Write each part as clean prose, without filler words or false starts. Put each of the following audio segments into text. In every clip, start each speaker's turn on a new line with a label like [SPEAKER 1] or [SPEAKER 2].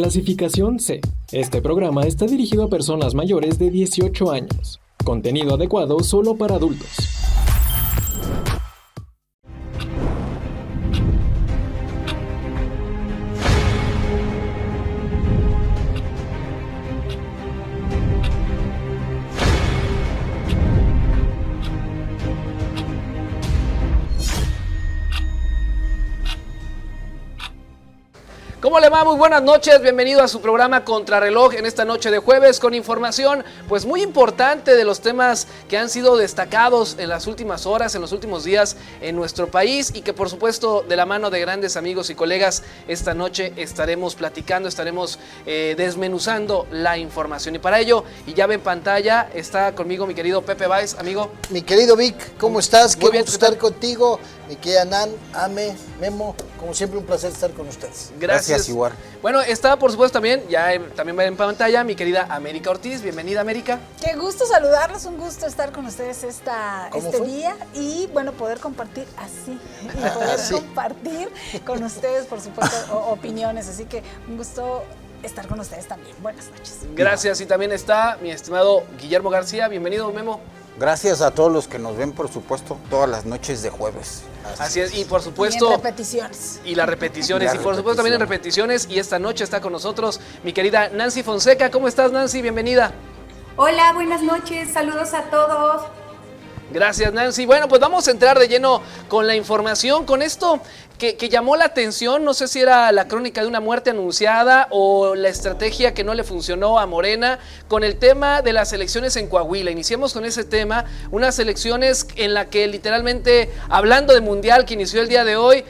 [SPEAKER 1] Clasificación C. Este programa está dirigido a personas mayores de 18 años. Contenido adecuado solo para adultos.
[SPEAKER 2] ¿Cómo le va? Muy buenas noches, bienvenido a su programa Contrarreloj en esta noche de jueves con información pues muy importante de los temas que han sido destacados en las últimas horas, en los últimos días en nuestro país y que por supuesto de la mano de grandes amigos y colegas esta noche estaremos platicando, estaremos desmenuzando la información y para ello, y ya ve en pantalla, está conmigo mi querido Pepe Báez, amigo.
[SPEAKER 3] Mi querido Vic, ¿cómo estás?
[SPEAKER 2] Muy
[SPEAKER 3] Qué
[SPEAKER 2] bien,
[SPEAKER 3] gusto estar contigo, mi querida Nan, Ame, Memo, como siempre un placer estar con ustedes.
[SPEAKER 2] Gracias,
[SPEAKER 3] igual.
[SPEAKER 2] Bueno, está por supuesto también, también va en pantalla mi querida América Ortiz. Bienvenida, América.
[SPEAKER 4] Qué gusto saludarlos, un gusto estar con ustedes este
[SPEAKER 3] fue?
[SPEAKER 4] día y bueno, poder compartir así y poder compartir con ustedes, por supuesto, opiniones, así que un gusto estar con ustedes también. Buenas noches.
[SPEAKER 2] Gracias, y también está mi estimado Guillermo García. Bienvenido, Memo.
[SPEAKER 5] Gracias a todos los que nos ven, por supuesto, todas las noches de jueves.
[SPEAKER 2] Así es, y por supuesto...
[SPEAKER 4] Y en repeticiones.
[SPEAKER 2] Y las repeticiones, y por supuesto también en repeticiones, y esta noche está con nosotros mi querida Nancy Fonseca. ¿Cómo estás, Nancy? Bienvenida.
[SPEAKER 6] Hola, buenas noches, saludos a todos.
[SPEAKER 2] Gracias, Nancy. Bueno, pues vamos a entrar de lleno con la información, con esto que llamó la atención. No sé si era la crónica de una muerte anunciada o la estrategia que no le funcionó a Morena con el tema de las elecciones en Coahuila. Iniciemos con ese tema, unas elecciones en la que literalmente, hablando de mundial que inició el día de hoy,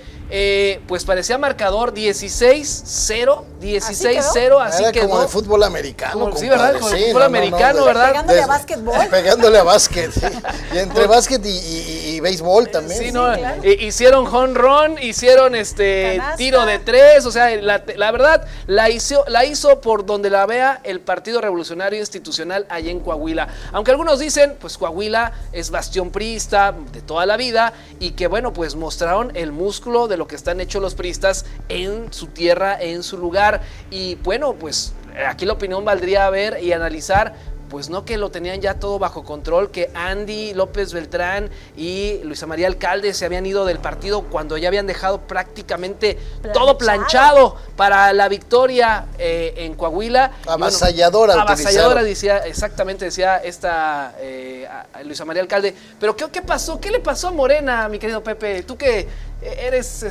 [SPEAKER 2] pues parecía marcador 16-0, 16-0, así
[SPEAKER 3] Era
[SPEAKER 2] quedó.
[SPEAKER 3] como de fútbol americano.
[SPEAKER 2] Sí, ¿verdad? Como de fútbol americano, ¿verdad?
[SPEAKER 4] Pegándole a básquetbol.
[SPEAKER 3] Pegándole a básquet, sí. Y entre básquet y béisbol también.
[SPEAKER 2] Sí, no,
[SPEAKER 4] claro.
[SPEAKER 2] Hicieron home run, hicieron
[SPEAKER 4] Canasta.
[SPEAKER 2] tiro de tres, o sea, la verdad la hizo por donde la vea el Partido Revolucionario Institucional allá en Coahuila. Aunque algunos dicen, pues Coahuila es bastión priista de toda la vida y que bueno, pues mostraron el músculo de lo que están hechos los priistas en su tierra, en su lugar. Y bueno, pues aquí la opinión valdría ver y analizar, pues no que lo tenían ya todo bajo control, que Andy López Beltrán y Luisa María Alcalde se habían ido del partido cuando ya habían dejado prácticamente todo planchado para la victoria en Coahuila.
[SPEAKER 3] Avasalladora.
[SPEAKER 2] Bueno, avasalladora decía esta Luisa María Alcalde. Pero ¿qué pasó? ¿Qué le pasó a Morena, mi querido Pepe? Tú que eres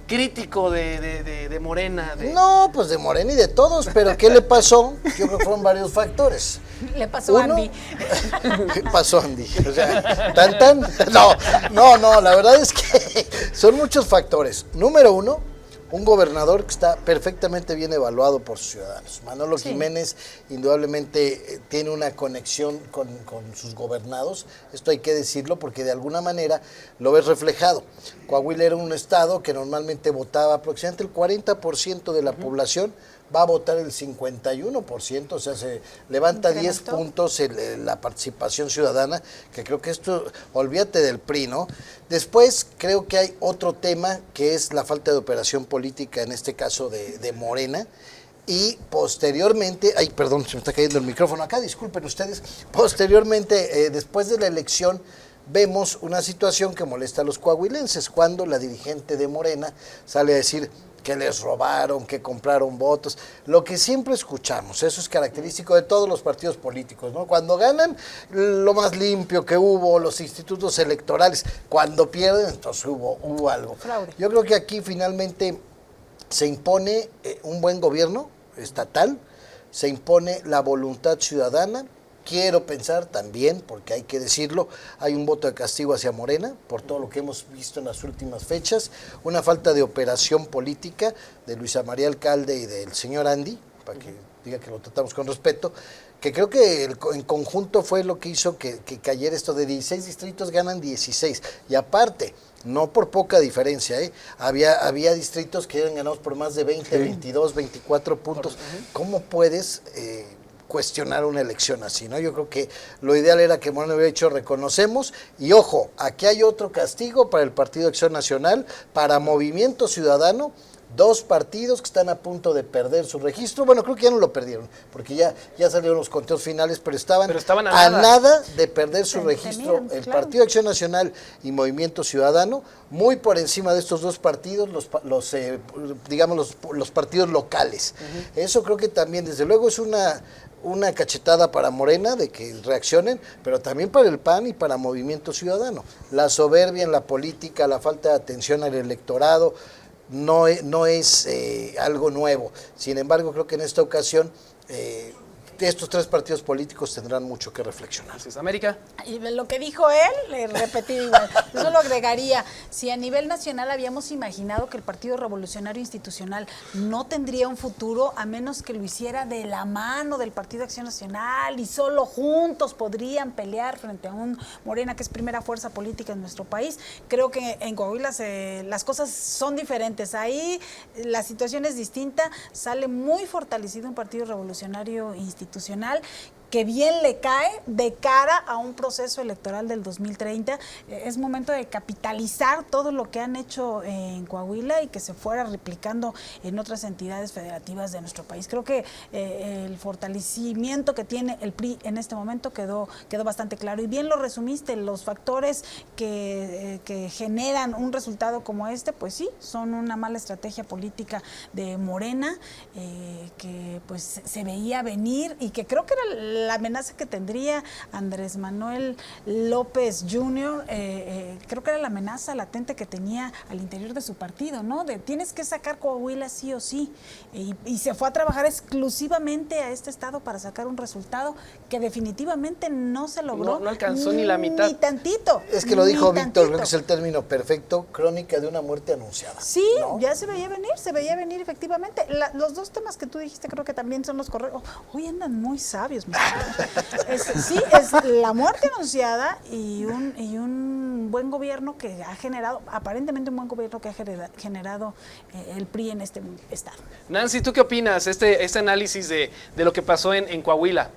[SPEAKER 2] crítico de Morena.
[SPEAKER 3] No, pues de Morena y de todos, pero ¿qué le pasó? Yo creo que fueron varios factores.
[SPEAKER 4] Le pasó a Andy.
[SPEAKER 3] ¿Qué pasó, Andy? O sea, No, la verdad es que son muchos factores. Número uno, un gobernador que está perfectamente bien evaluado por sus ciudadanos. Manolo Jiménez indudablemente tiene una conexión con sus gobernados, esto hay que decirlo porque de alguna manera lo ves reflejado. Coahuila era un estado que normalmente votaba aproximadamente el 40% de la población, va a votar el 51%, o sea, se levanta 10 puntos la participación ciudadana, que creo que esto, olvídate del PRI, ¿no? Después creo que hay otro tema que es la falta de operación política, en este caso de Morena, y posteriormente, perdón, se me está cayendo el micrófono acá, disculpen ustedes, posteriormente, después de la elección, vemos una situación que molesta a los coahuilenses, cuando la dirigente de Morena sale a decir que les robaron, que compraron votos, lo que siempre escuchamos, eso es característico de todos los partidos políticos, ¿no? Cuando ganan, lo más limpio que hubo, los institutos electorales, cuando pierden, entonces hubo algo.
[SPEAKER 4] Fraude.
[SPEAKER 3] Yo creo que aquí finalmente se impone un buen gobierno estatal, se impone la voluntad ciudadana. Quiero pensar también, porque hay que decirlo, hay un voto de castigo hacia Morena por todo lo que hemos visto en las últimas fechas, una falta de operación política de Luisa María Alcalde y del señor Andy, para que diga que lo tratamos con respeto, que creo que en conjunto fue lo que hizo que cayera esto de 16 distritos, ganan 16, y aparte, no por poca diferencia, había distritos que eran ganados por más de 20, 22, 24 puntos. ¿Cómo puedes cuestionar una elección así, ¿no? Yo creo que lo ideal era que Moreno hubiera dicho reconocemos, y ojo, aquí hay otro castigo para el Partido Acción Nacional, para Movimiento Ciudadano, 2 partidos que están a punto de perder su registro. Bueno, creo que ya no lo perdieron, porque ya salieron los conteos finales, pero estaban a nada de perder su registro. El Partido Acción Nacional y Movimiento Ciudadano, muy por encima de estos 2 partidos, los partidos locales. Eso creo que también, desde luego, es una cachetada para Morena de que reaccionen, pero también para el PAN y para Movimiento Ciudadano. La soberbia en la política, la falta de atención al electorado, no es algo nuevo. Sin embargo, creo que en esta ocasión estos 3 partidos políticos tendrán mucho que reflexionar.
[SPEAKER 2] Gracias, América.
[SPEAKER 4] Y lo que dijo él, le repetí igual. Eso lo agregaría. Si a nivel nacional habíamos imaginado que el Partido Revolucionario Institucional no tendría un futuro a menos que lo hiciera de la mano del Partido Acción Nacional y solo juntos podrían pelear frente a un Morena que es primera fuerza política en nuestro país, creo que en Coahuila las cosas son diferentes. Ahí la situación es distinta. Sale muy fortalecido un Partido Revolucionario Institucional que bien le cae de cara a un proceso electoral del 2030. Es momento de capitalizar todo lo que han hecho en Coahuila y que se fuera replicando en otras entidades federativas de nuestro país. Creo que el fortalecimiento que tiene el PRI en este momento quedó bastante claro. Y bien lo resumiste, los factores que generan un resultado como este, pues sí, son una mala estrategia política de Morena, que pues se veía venir y que creo que era la amenaza que tendría Andrés Manuel López Jr., creo que era la amenaza latente que tenía al interior de su partido, ¿no? De tienes que sacar Coahuila sí o sí. Y se fue a trabajar exclusivamente a este estado para sacar un resultado que definitivamente no se logró.
[SPEAKER 2] No alcanzó ni la mitad.
[SPEAKER 4] Ni tantito.
[SPEAKER 3] Es que lo dijo Víctor, creo que es el término perfecto, crónica de una muerte anunciada.
[SPEAKER 4] Sí,
[SPEAKER 3] ¿no?
[SPEAKER 4] ya se veía venir efectivamente. Los 2 temas que tú dijiste creo que también son los correctos. Hoy andan muy sabios, mis sí, es la muerte anunciada y un buen gobierno que ha generado, aparentemente un buen gobierno que ha generado el PRI en este estado.
[SPEAKER 2] Nancy, ¿tú qué opinas este análisis de lo que pasó en Coahuila?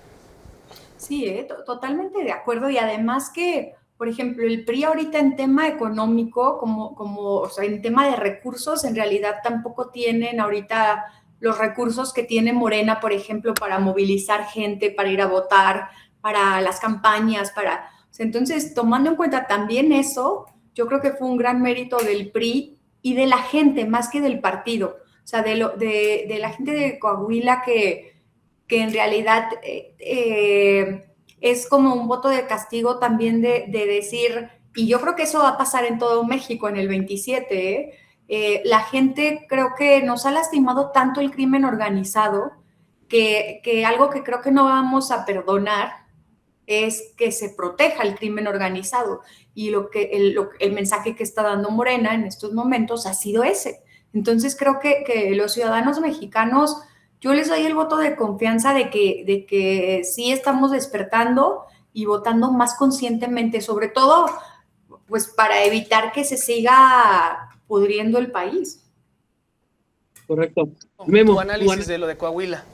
[SPEAKER 6] Sí, totalmente de acuerdo, y además que, por ejemplo, el PRI ahorita en tema económico, o sea, en tema de recursos, en realidad tampoco tienen ahorita los recursos que tiene Morena, por ejemplo, para movilizar gente, para ir a votar, para las campañas, o sea, entonces, tomando en cuenta también eso, yo creo que fue un gran mérito del PRI y de la gente, más que del partido, o sea, de la gente de Coahuila que en realidad es como un voto de castigo también de decir, y yo creo que eso va a pasar en todo México en el 27, la gente creo que nos ha lastimado tanto el crimen organizado que algo que creo que no vamos a perdonar es que se proteja el crimen organizado, y el mensaje que está dando Morena en estos momentos ha sido ese. Entonces creo que los ciudadanos mexicanos, yo les doy el voto de confianza de que sí estamos despertando y votando más conscientemente, sobre todo pues para evitar que se siga pudriendo el país.
[SPEAKER 7] Correcto.
[SPEAKER 2] Tu análisis de lo de Coahuila.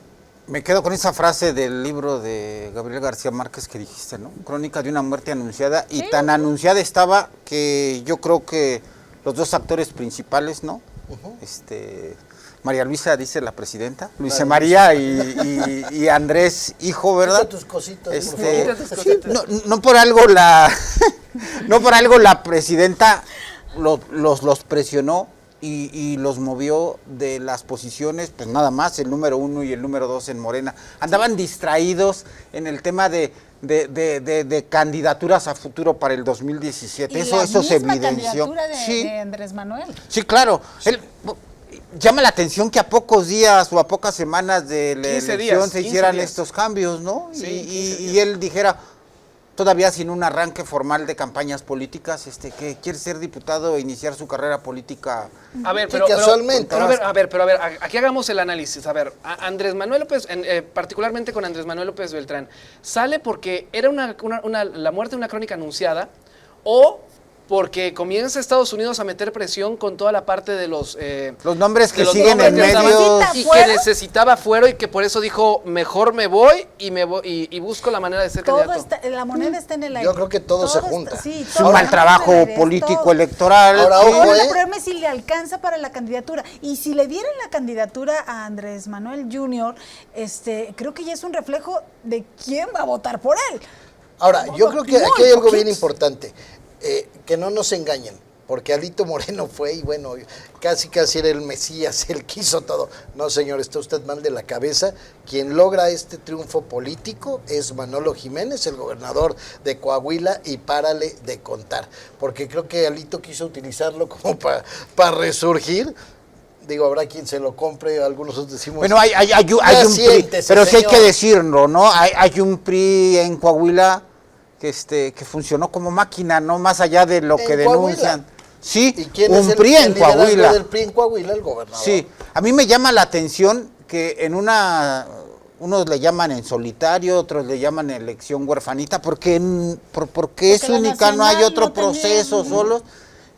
[SPEAKER 5] Me quedo con esa frase del libro de Gabriel García Márquez que dijiste, ¿no? Crónica de una muerte anunciada, y tan anunciada estaba que yo creo que los 2 actores principales, ¿no? María Luisa, dice la presidenta, Luisa María y Andrés, hijo, ¿verdad?
[SPEAKER 3] Quita tus cositas, por favor.
[SPEAKER 5] Sí, no por algo no por algo la presidenta los presionó y los movió de las posiciones, pues nada más, el número 1 y el número 2 en Morena. Andaban distraídos en el tema de candidaturas a futuro para el 2017. Eso se evidenció.
[SPEAKER 4] De Andrés Manuel.
[SPEAKER 5] Sí, claro. Llama la atención que a pocos días o a pocas semanas de la elección se hicieran estos cambios, ¿no?
[SPEAKER 2] Sí,
[SPEAKER 5] y él dijera, todavía sin un arranque formal de campañas políticas, que quiere ser diputado e iniciar su carrera política.
[SPEAKER 2] A ver,
[SPEAKER 3] casualmente.
[SPEAKER 2] Aquí hagamos el análisis. A ver, Andrés Manuel López, particularmente con Andrés Manuel López Beltrán, ¿sale porque era la muerte de una crónica anunciada, o porque comienza Estados Unidos a meter presión con toda la parte de los
[SPEAKER 5] nombres que
[SPEAKER 2] de los
[SPEAKER 5] siguen
[SPEAKER 2] nombres
[SPEAKER 5] en
[SPEAKER 2] que estaban-
[SPEAKER 5] medios.
[SPEAKER 2] y que necesitaba fuero y que por eso dijo mejor me voy y busco la manera de ser
[SPEAKER 4] Todo
[SPEAKER 2] candidato.
[SPEAKER 4] está, la moneda está en el aire.
[SPEAKER 3] Yo creo que todo se junta.
[SPEAKER 4] Sí,
[SPEAKER 5] Es
[SPEAKER 4] todo
[SPEAKER 5] un mal
[SPEAKER 4] está
[SPEAKER 5] trabajo
[SPEAKER 4] en el aire, es
[SPEAKER 5] político
[SPEAKER 4] todo.
[SPEAKER 5] electoral.
[SPEAKER 3] Ahora,
[SPEAKER 5] sí.
[SPEAKER 3] ojo,
[SPEAKER 4] Ahora el problema es si le alcanza para la candidatura. Y si le dieran la candidatura a Andrés Manuel Jr., creo que ya es un reflejo de quién va a votar por él.
[SPEAKER 3] Ahora, yo creo que
[SPEAKER 4] Muy
[SPEAKER 3] aquí hay algo bien
[SPEAKER 4] poquitos.
[SPEAKER 3] importante, que no nos engañen, porque Alito Moreno fue y bueno, casi era el Mesías, él quiso todo. No, señor, está usted mal de la cabeza. Quien logra este triunfo político es Manolo Jiménez, el gobernador de Coahuila, y párale de contar, porque creo que Alito quiso utilizarlo como para resurgir. Digo, habrá quien se lo compre, algunos otros decimos...
[SPEAKER 5] Bueno, hay un PRI,
[SPEAKER 3] siéntese,
[SPEAKER 5] pero sí hay
[SPEAKER 3] señor.
[SPEAKER 5] que decirlo, ¿no? Hay un PRI en Coahuila que funcionó como máquina, ¿no? Más allá de lo
[SPEAKER 3] ¿En
[SPEAKER 5] que
[SPEAKER 3] Coahuila?
[SPEAKER 5] denuncian. Sí,
[SPEAKER 3] ¿Y quién
[SPEAKER 5] un
[SPEAKER 3] es el
[SPEAKER 5] PRI en
[SPEAKER 3] liderazgo
[SPEAKER 5] Coahuila.
[SPEAKER 3] del PRI en Coahuila? El gobernador.
[SPEAKER 5] Sí, a mí me llama la atención que unos le llaman en solitario, otros le llaman elección huerfanita, porque es
[SPEAKER 4] la
[SPEAKER 5] única, no hay
[SPEAKER 4] nacional
[SPEAKER 5] otro
[SPEAKER 4] no tenía-
[SPEAKER 5] proceso solo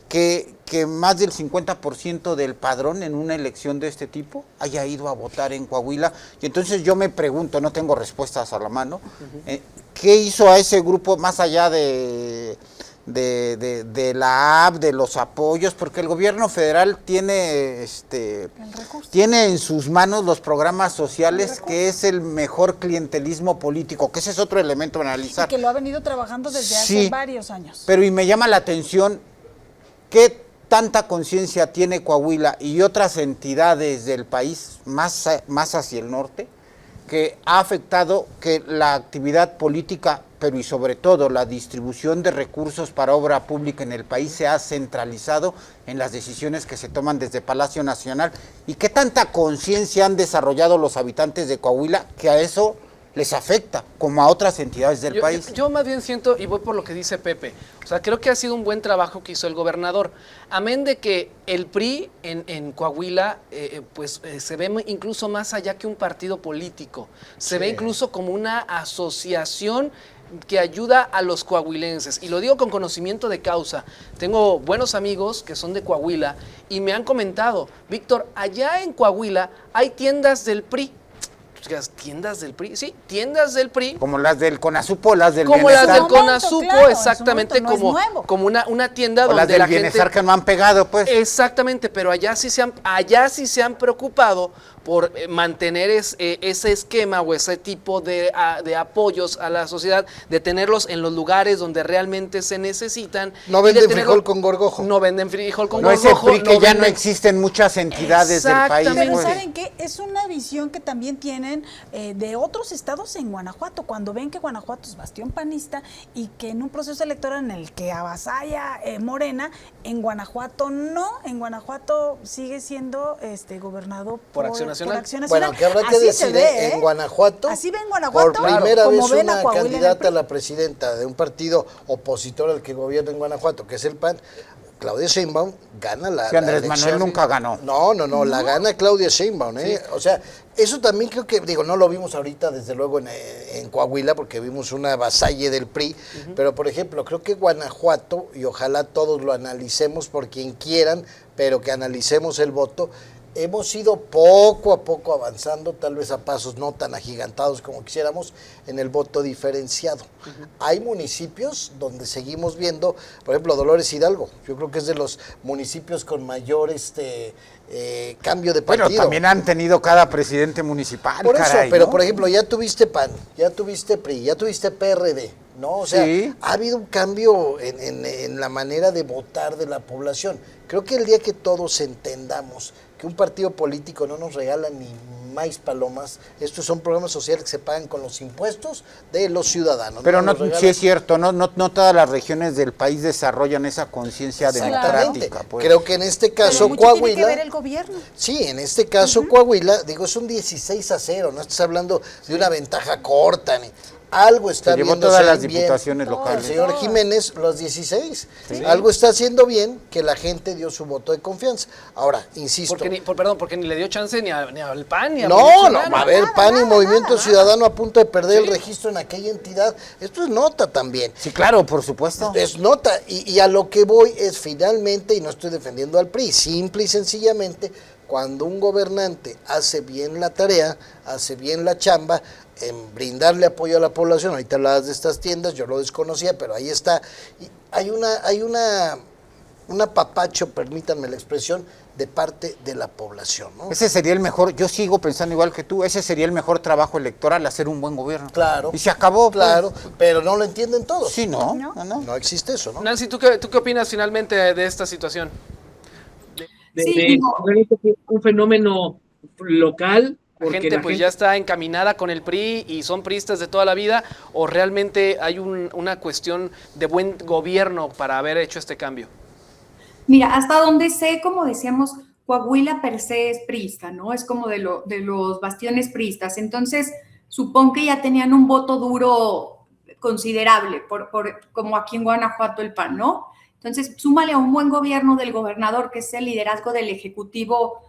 [SPEAKER 5] que más del 50% del padrón en una elección de este tipo haya ido a votar en Coahuila. Y entonces yo me pregunto, no tengo respuestas a la mano, ¿qué hizo a ese grupo más allá de la app, de los apoyos? Porque el gobierno federal tiene tiene en sus manos los programas sociales, que es el mejor clientelismo político, que ese es otro elemento a
[SPEAKER 4] Y
[SPEAKER 5] analizar.
[SPEAKER 4] que lo ha venido trabajando desde
[SPEAKER 5] Sí,
[SPEAKER 4] hace varios años.
[SPEAKER 5] Pero y me llama la atención qué tanta conciencia tiene Coahuila y otras entidades del país más hacia el norte, que ha afectado que la actividad política, pero y sobre todo la distribución de recursos para obra pública en el país se ha centralizado en las decisiones que se toman desde Palacio Nacional, y qué tanta conciencia han desarrollado los habitantes de Coahuila que a eso les afecta, como a otras entidades del país.
[SPEAKER 2] Yo más bien siento, y voy por lo que dice Pepe, o sea, creo que ha sido un buen trabajo que hizo el gobernador. Amén de que el PRI en Coahuila, se ve incluso más allá que un partido político. Se ve incluso como una asociación que ayuda a los coahuilenses. Y lo digo con conocimiento de causa. Tengo buenos amigos que son de Coahuila y me han comentado, Víctor, allá en Coahuila hay tiendas del PRI. ¿Tiendas del PRI? Sí, tiendas del PRI.
[SPEAKER 5] Como las del CONASUPO, las del
[SPEAKER 2] Como las
[SPEAKER 5] bienestar.
[SPEAKER 2] del
[SPEAKER 4] En su momento,
[SPEAKER 2] CONASUPO,
[SPEAKER 4] claro, en su
[SPEAKER 2] exactamente,
[SPEAKER 4] momento, no es nuevo.
[SPEAKER 2] como una tienda
[SPEAKER 5] O las
[SPEAKER 2] donde
[SPEAKER 5] del
[SPEAKER 2] la
[SPEAKER 5] bienestar
[SPEAKER 2] gente...
[SPEAKER 5] que no han pegado, pues.
[SPEAKER 2] Exactamente, pero allá sí se han preocupado por mantener ese esquema o ese tipo de apoyos a la sociedad, de tenerlos en los lugares donde realmente se necesitan.
[SPEAKER 3] No
[SPEAKER 2] y de
[SPEAKER 3] venden
[SPEAKER 2] tenerlo-
[SPEAKER 3] frijol con gorgojo.
[SPEAKER 2] No venden frijol con
[SPEAKER 5] No ese
[SPEAKER 2] gorgojo.
[SPEAKER 5] PRI que ya no
[SPEAKER 2] venden-
[SPEAKER 5] existe en muchas entidades del país.
[SPEAKER 2] Exactamente.
[SPEAKER 4] Pero
[SPEAKER 5] pues.
[SPEAKER 4] ¿saben qué? Es una visión que también tienen de otros estados en Guanajuato, cuando ven que Guanajuato es bastión panista y que en un proceso electoral en el que avasalla Morena, en Guanajuato no, en Guanajuato sigue siendo gobernado
[SPEAKER 2] Por Acción Nacional.
[SPEAKER 3] Bueno, que habrá que
[SPEAKER 4] Así se
[SPEAKER 3] decir,
[SPEAKER 4] ve,
[SPEAKER 3] en Guanajuato,
[SPEAKER 4] Así ve en Guanajuato,
[SPEAKER 3] por primera
[SPEAKER 4] como
[SPEAKER 3] vez
[SPEAKER 4] ven a
[SPEAKER 3] una
[SPEAKER 4] Coahuila en el
[SPEAKER 3] candidata
[SPEAKER 4] PRI.
[SPEAKER 3] a la presidenta de un partido opositor al que gobierna en Guanajuato, que es el PAN, Claudia Sheinbaum, gana la
[SPEAKER 5] Sí, Andrés
[SPEAKER 3] elección.
[SPEAKER 5] Manuel nunca ganó.
[SPEAKER 3] No, la gana Claudia Sheinbaum, ¿eh? O sea, eso también creo que, no lo vimos ahorita, desde luego, en Coahuila, porque vimos una vasalle del PRI, pero, por ejemplo, creo que Guanajuato, y ojalá todos lo analicemos por quien quieran, pero que analicemos el voto, hemos ido poco a poco avanzando, tal vez a pasos no tan agigantados como quisiéramos, en el voto diferenciado. Hay municipios donde seguimos viendo, por ejemplo, Dolores Hidalgo, yo creo que es de los municipios con mayor cambio de partido.
[SPEAKER 5] Bueno, también han tenido cada presidente municipal,
[SPEAKER 3] Por eso,
[SPEAKER 5] caray,
[SPEAKER 3] pero
[SPEAKER 5] ¿no?
[SPEAKER 3] por ejemplo, ya tuviste PAN, ya tuviste PRI, ya tuviste PRD, ¿no? O sea,
[SPEAKER 5] Sí.
[SPEAKER 3] ha habido un cambio en la manera de votar de la población. Creo que el día que todos entendamos que un partido político no nos regala ni maíz palomas, estos son programas sociales que se pagan con los impuestos de los ciudadanos.
[SPEAKER 5] Pero no,
[SPEAKER 3] nos regalan-
[SPEAKER 5] sí es cierto, no todas las regiones del país desarrollan esa conciencia
[SPEAKER 3] Exactamente.
[SPEAKER 5] democrática. Pues.
[SPEAKER 3] Creo que en este
[SPEAKER 4] Pero
[SPEAKER 3] caso
[SPEAKER 4] mucho tiene que
[SPEAKER 3] Coahuila...
[SPEAKER 4] ver el gobierno.
[SPEAKER 3] Sí, en este caso Coahuila, digo, es un 16-0, no estás hablando de una ventaja corta. algo está
[SPEAKER 5] Se llevó
[SPEAKER 3] viendo
[SPEAKER 5] todas las
[SPEAKER 3] bien
[SPEAKER 5] diputaciones
[SPEAKER 3] el
[SPEAKER 5] locales.
[SPEAKER 3] señor Jiménez, los 16. Algo está haciendo bien que la gente dio su voto de confianza. Ahora, insisto.
[SPEAKER 2] Porque ni le dio chance ni al PAN ni a
[SPEAKER 3] No,
[SPEAKER 2] Movimiento
[SPEAKER 3] no,
[SPEAKER 2] Ciudadano.
[SPEAKER 3] a ver, PAN y Movimiento Ciudadano a punto de perder el registro en aquella entidad. Esto es nota también.
[SPEAKER 5] Sí, claro, por supuesto.
[SPEAKER 3] Es nota, y a lo que voy es finalmente, y no estoy defendiendo al PRI, simple y sencillamente, cuando un gobernante hace bien la tarea, hace bien la chamba, en brindarle apoyo a la población, ahorita hablabas de estas tiendas, yo lo desconocía, pero ahí está, y hay un apapacho, permítanme la expresión, de parte de la población, ¿no?
[SPEAKER 5] Ese sería el mejor, yo sigo pensando igual que tú, ese sería el mejor trabajo electoral, hacer un buen gobierno.
[SPEAKER 3] Claro.
[SPEAKER 5] Y se acabó.
[SPEAKER 3] Claro, pero no lo entienden todos.
[SPEAKER 5] Sí, no.
[SPEAKER 3] No existe eso, ¿no?
[SPEAKER 2] Nancy, ¿tú qué opinas finalmente de esta situación?
[SPEAKER 7] Un fenómeno local.
[SPEAKER 2] La gente pues ya está encaminada con el PRI y son priistas de toda la vida, o realmente hay una cuestión de buen gobierno para haber hecho este cambio.
[SPEAKER 6] Mira, hasta donde sé, como decíamos, Coahuila per se es priista, ¿no? Es como de los bastiones priistas. Entonces, supongo que ya tenían un voto duro considerable, como aquí en Guanajuato el PAN, ¿no? Entonces, súmale a un buen gobierno del gobernador, que es el liderazgo del ejecutivo,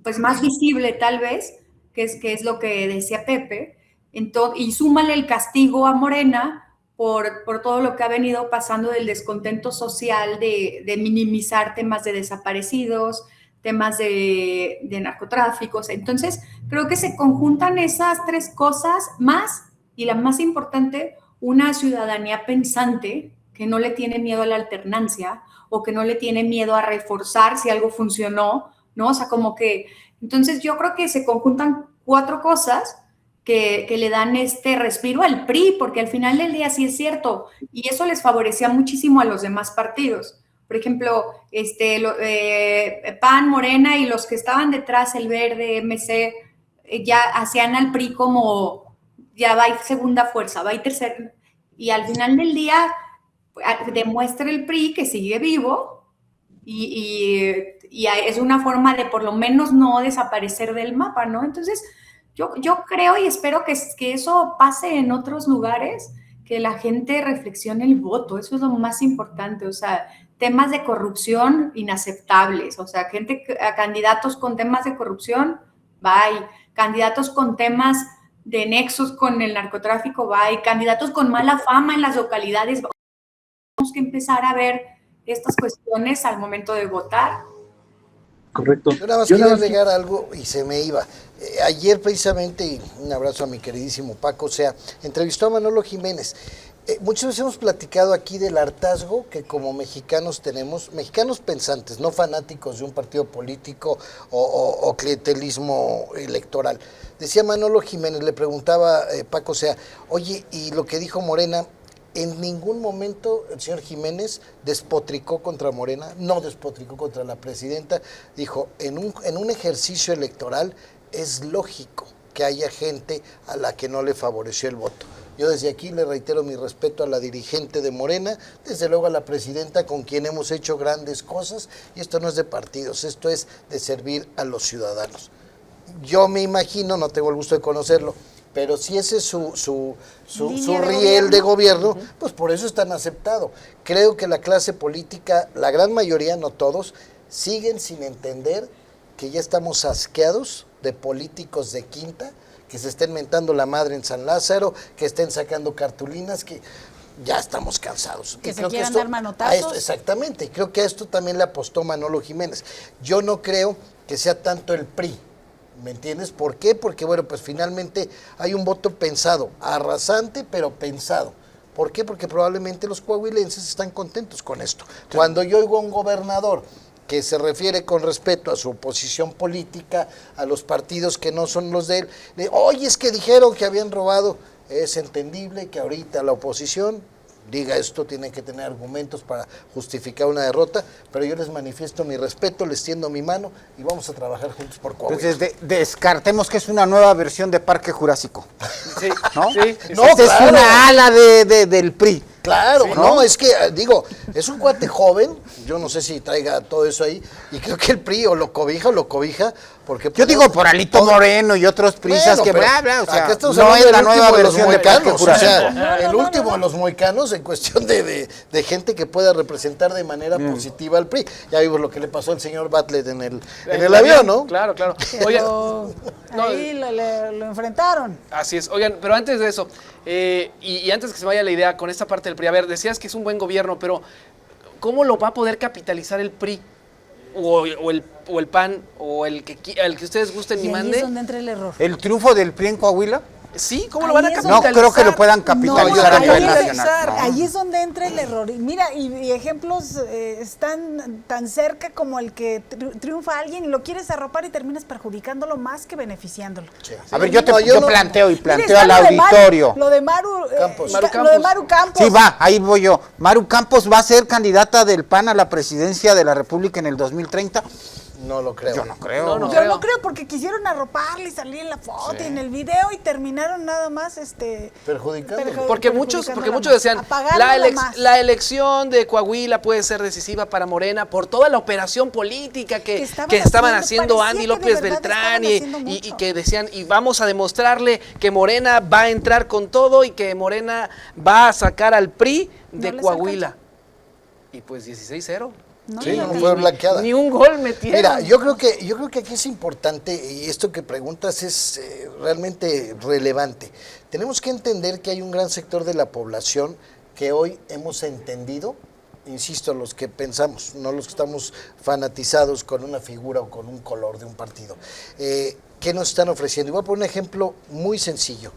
[SPEAKER 6] pues más visible tal vez, que es lo que decía Pepe, y súmale el castigo a Morena por todo lo que ha venido pasando del descontento social, de minimizar temas de desaparecidos, temas de narcotráficos. Entonces, creo que se conjuntan esas tres cosas más, y la más importante, una ciudadanía pensante que no le tiene miedo a la alternancia o que no le tiene miedo a reforzar si algo funcionó, ¿no? O sea, como que, entonces yo creo que se conjuntan cuatro cosas que le dan este respiro al PRI, porque al final del día sí es cierto, y eso les favorecía muchísimo a los demás partidos. Por ejemplo, PAN, Morena y los que estaban detrás, el Verde, MC, ya hacían al PRI como, ya va y segunda fuerza, va y tercera, y al final del día demuestra el PRI que sigue vivo y es una forma de por lo menos no desaparecer del mapa, ¿no? Entonces, yo creo y espero que eso pase en otros lugares, que la gente reflexione el voto, eso es lo más importante, o sea, temas de corrupción inaceptables, o sea, candidatos con temas de corrupción, bye, candidatos con temas de nexos con el narcotráfico, bye, candidatos con mala fama en las localidades, tenemos que empezar a ver estas cuestiones al momento de votar.
[SPEAKER 7] Correcto.
[SPEAKER 3] Yo nada más quería agregar algo y se me iba. Ayer precisamente, y un abrazo a mi queridísimo Paco, entrevistó a Manolo Jiménez. Muchas veces hemos platicado aquí del hartazgo que como mexicanos tenemos, mexicanos pensantes, no fanáticos de un partido político o clientelismo electoral. Decía Manolo Jiménez, le preguntaba Paco, oye, y lo que dijo Morena, en ningún momento el señor Jiménez despotricó contra Morena, no despotricó contra la presidenta, dijo, en un ejercicio electoral es lógico que haya gente a la que no le favoreció el voto. Yo desde aquí le reitero mi respeto a la dirigente de Morena, desde luego a la presidenta con quien hemos hecho grandes cosas, y esto no es de partidos, esto es de servir a los ciudadanos. Yo me imagino, no tengo el gusto de conocerlo, pero si ese es su riel de gobierno, pues por eso es tan aceptado. Creo que la clase política, la gran mayoría, no todos, siguen sin entender que ya estamos asqueados de políticos de quinta, que se estén mentando la madre en San Lázaro, que estén sacando cartulinas, que ya estamos cansados.
[SPEAKER 4] Que
[SPEAKER 3] y
[SPEAKER 4] se
[SPEAKER 3] creo
[SPEAKER 4] quieran
[SPEAKER 3] que
[SPEAKER 4] dar manotazos.
[SPEAKER 3] Exactamente, y creo que a esto también le apostó Manolo Jiménez. Yo no creo que sea tanto el PRI, ¿me entiendes? ¿Por qué? Porque, bueno, pues finalmente hay un voto pensado, arrasante, pero pensado. ¿Por qué? Porque probablemente los coahuilenses están contentos con esto. Cuando yo oigo a un gobernador que se refiere con respeto a su oposición política, a los partidos que no son los de él, oye, es que dijeron que habían robado, es entendible que ahorita la oposición diga esto, tiene que tener argumentos para justificar una derrota, pero yo les manifiesto mi respeto, les tiendo mi mano y vamos a trabajar juntos por Coahuila.
[SPEAKER 5] Entonces, descartemos que es una nueva versión de Parque Jurásico.
[SPEAKER 2] Sí,
[SPEAKER 5] ¿no?
[SPEAKER 2] Sí.
[SPEAKER 3] No,
[SPEAKER 5] Esta
[SPEAKER 3] claro.
[SPEAKER 5] es una ala del PRI.
[SPEAKER 3] Claro,
[SPEAKER 5] Sí,
[SPEAKER 3] no, es que, digo, es un cuate joven, yo no sé si traiga todo eso ahí, y creo que el PRI o lo cobija, Porque
[SPEAKER 5] Yo digo por Alito Moreno y otros prisas
[SPEAKER 3] Bueno,
[SPEAKER 5] que
[SPEAKER 3] pero
[SPEAKER 5] bla, bla, o sea,
[SPEAKER 3] acá estamos
[SPEAKER 5] no
[SPEAKER 3] hablando
[SPEAKER 5] es la
[SPEAKER 3] del
[SPEAKER 5] nueva
[SPEAKER 3] último de los
[SPEAKER 5] versión de Parque
[SPEAKER 3] mohicanos, o
[SPEAKER 5] Jurásico.
[SPEAKER 3] sea, el último de los mohicanos en cuestión de gente que pueda representar de manera positiva al PRI. Ya vimos lo que le pasó al señor Bartlett en el avión, ¿no?
[SPEAKER 2] Claro, claro. Oigan,
[SPEAKER 4] Pero ahí lo enfrentaron.
[SPEAKER 2] así es. Oigan, pero antes de eso, y antes que se vaya la idea con esta parte del PRI, a ver, decías que es un buen gobierno, pero ¿cómo lo va a poder capitalizar el PRI? O el PAN, o el que ustedes gusten y
[SPEAKER 4] Y ahí es
[SPEAKER 2] manden.
[SPEAKER 4] donde entra el error.
[SPEAKER 5] El triunfo del PRI en Coahuila,
[SPEAKER 2] Sí, ¿cómo lo van a
[SPEAKER 4] Ahí es
[SPEAKER 5] no
[SPEAKER 2] capitalizar?
[SPEAKER 5] creo que lo puedan capitalizar
[SPEAKER 4] No,
[SPEAKER 5] a nivel
[SPEAKER 4] ahí es-
[SPEAKER 5] nacional. No.
[SPEAKER 4] Ahí es donde entra el error. Y mira, y ejemplos están tan cerca como el que triunfa alguien y lo quieres arropar y terminas perjudicándolo más que beneficiándolo.
[SPEAKER 5] A ver, yo
[SPEAKER 3] no.
[SPEAKER 5] planteo y
[SPEAKER 4] Mira,
[SPEAKER 5] planteo
[SPEAKER 4] está
[SPEAKER 5] al
[SPEAKER 4] lo de Maru-
[SPEAKER 5] auditorio.
[SPEAKER 4] Lo de Maru
[SPEAKER 3] Campos.
[SPEAKER 2] Maru
[SPEAKER 4] Lo de
[SPEAKER 2] Campos.
[SPEAKER 4] Maru Campos.
[SPEAKER 5] Sí, va, ahí voy yo. Maru Campos va a ser candidata del PAN a la presidencia de la República en el 2030.
[SPEAKER 3] No lo creo.
[SPEAKER 5] Yo no creo.
[SPEAKER 2] No, no.
[SPEAKER 4] Yo no creo porque quisieron arroparle y salir en la foto y en el video y terminaron nada más
[SPEAKER 3] Perjudicando.
[SPEAKER 2] Porque muchos decían, la elección de Coahuila puede ser decisiva para Morena por toda la operación política que estaban haciendo
[SPEAKER 4] parecía
[SPEAKER 2] Andy
[SPEAKER 4] que de
[SPEAKER 2] López
[SPEAKER 4] verdad
[SPEAKER 2] Beltrán
[SPEAKER 4] estaban haciendo
[SPEAKER 2] y
[SPEAKER 4] mucho.
[SPEAKER 2] que decían, y vamos a demostrarle que Morena va a entrar con todo y que Morena va a sacar al PRI de
[SPEAKER 4] No les
[SPEAKER 2] Coahuila. Y pues 16-0.
[SPEAKER 4] No,
[SPEAKER 3] Sí,
[SPEAKER 4] no,
[SPEAKER 3] no
[SPEAKER 4] no.
[SPEAKER 3] fue blanqueada.
[SPEAKER 2] Ni un gol metieron.
[SPEAKER 3] Mira, yo creo que aquí es importante, y esto que preguntas es realmente relevante. Tenemos que entender que hay un gran sector de la población que hoy hemos entendido, insisto, los que pensamos, no los que estamos fanatizados con una figura o con un color de un partido, ¿qué nos están ofreciendo? Y voy a poner un ejemplo muy sencillo.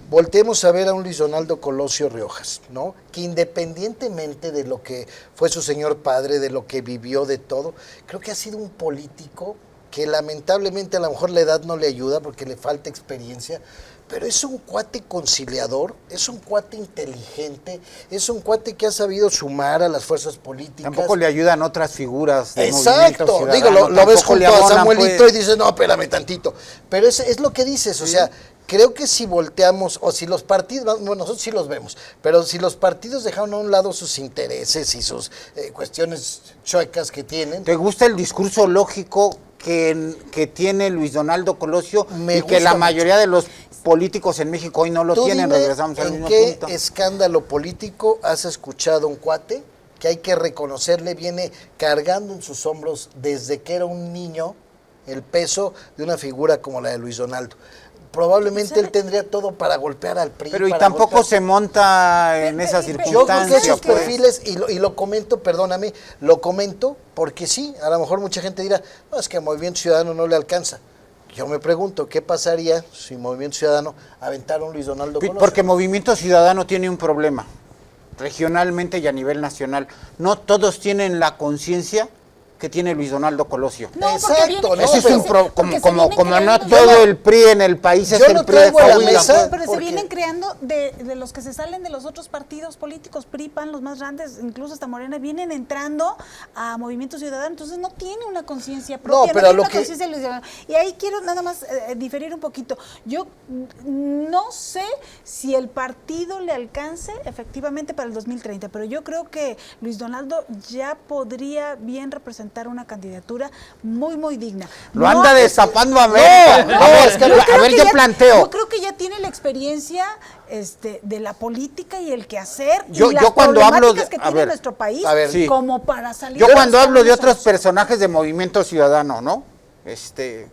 [SPEAKER 3] Volteemos a ver a un Luis Donaldo Colosio Riojas, ¿no? Que independientemente de lo que fue su señor padre, de lo que vivió, de todo, creo que ha sido un político que lamentablemente a lo mejor la edad no le ayuda porque le falta experiencia, pero es un cuate conciliador, es un cuate inteligente, es un cuate que ha sabido sumar a las fuerzas políticas.
[SPEAKER 5] Tampoco le ayudan otras figuras de Movimiento
[SPEAKER 3] Exacto,
[SPEAKER 5] Ciudadano,
[SPEAKER 3] digo, lo ves
[SPEAKER 5] tampoco le
[SPEAKER 3] junto a
[SPEAKER 5] abonan,
[SPEAKER 3] Samuelito
[SPEAKER 5] pues.
[SPEAKER 3] y dices, no, espérame tantito. Pero es lo que dices, o sea, creo que si volteamos, o si los partidos, bueno, nosotros sí los vemos, pero si los partidos dejaron a un lado sus intereses y sus cuestiones chuecas que tienen,
[SPEAKER 5] ¿Te gusta el discurso lógico que tiene Luis Donaldo Colosio
[SPEAKER 3] Me
[SPEAKER 5] y que
[SPEAKER 3] gusta
[SPEAKER 5] la
[SPEAKER 3] mucho.
[SPEAKER 5] mayoría de los políticos en México hoy no lo
[SPEAKER 3] tú
[SPEAKER 5] tienen?
[SPEAKER 3] dime
[SPEAKER 5] Regresamos al
[SPEAKER 3] en
[SPEAKER 5] mismo
[SPEAKER 3] qué
[SPEAKER 5] punto.
[SPEAKER 3] escándalo político has escuchado un cuate que hay que reconocerle viene cargando en sus hombros desde que era un niño el peso de una figura como la de Luis Donaldo. Probablemente él tendría todo para golpear al PRI.
[SPEAKER 5] Pero y
[SPEAKER 3] para
[SPEAKER 5] tampoco
[SPEAKER 3] golpear-
[SPEAKER 5] se monta en esa
[SPEAKER 3] Yo creo que
[SPEAKER 5] circunstancia.
[SPEAKER 3] esos
[SPEAKER 5] pues.
[SPEAKER 3] perfiles, y lo comento, perdóname, lo comento porque sí, a lo mejor mucha gente dirá, no, es que a Movimiento Ciudadano no le alcanza. Yo me pregunto, ¿qué pasaría si Movimiento Ciudadano aventara a un Luis Donaldo Colosio?
[SPEAKER 5] Porque Movimiento Ciudadano tiene un problema, regionalmente y a nivel nacional. No todos tienen la conciencia que tiene Luis Donaldo Colosio.
[SPEAKER 4] No, porque
[SPEAKER 3] Exacto,
[SPEAKER 4] viene-
[SPEAKER 3] ¿no?
[SPEAKER 5] Ese es
[SPEAKER 3] pero-
[SPEAKER 5] un como
[SPEAKER 4] porque se
[SPEAKER 5] como,
[SPEAKER 4] vienen
[SPEAKER 5] como no
[SPEAKER 4] creando-
[SPEAKER 5] todo el PRI en el país es
[SPEAKER 3] Yo
[SPEAKER 5] el
[SPEAKER 3] lo
[SPEAKER 5] PRI de
[SPEAKER 3] traigo a la
[SPEAKER 5] Coahuila.
[SPEAKER 3] mesa,
[SPEAKER 5] pues.
[SPEAKER 4] Pero
[SPEAKER 3] porque-
[SPEAKER 4] se vienen creando de los que se salen de los otros partidos políticos, PRI, PAN, los más grandes, incluso hasta Morena, vienen entrando a Movimiento Ciudadano, entonces no tiene una conciencia propia,
[SPEAKER 3] pero
[SPEAKER 4] tiene
[SPEAKER 3] lo
[SPEAKER 4] una
[SPEAKER 3] que-
[SPEAKER 4] conciencia de Luis Ciudadano. Y ahí quiero nada más diferir un poquito. Yo no sé si el partido le alcance efectivamente para el 2030, pero yo creo que Luis Donaldo ya podría bien representar una candidatura muy digna.
[SPEAKER 5] Lo anda destapando a América.
[SPEAKER 3] no,
[SPEAKER 5] a ver,
[SPEAKER 3] es que
[SPEAKER 5] a ver, yo planteo.
[SPEAKER 4] Yo creo que ya tiene la experiencia de la política y el quehacer
[SPEAKER 5] Yo
[SPEAKER 4] y las
[SPEAKER 5] cuando hablo
[SPEAKER 4] problemáticas
[SPEAKER 5] de-
[SPEAKER 4] que
[SPEAKER 5] a
[SPEAKER 4] tiene
[SPEAKER 5] ver,
[SPEAKER 4] nuestro país
[SPEAKER 3] a ver,
[SPEAKER 5] sí.
[SPEAKER 4] como para salir.
[SPEAKER 5] Yo cuando hablo de otros
[SPEAKER 4] personas
[SPEAKER 5] personajes de Movimiento Ciudadano, ¿no?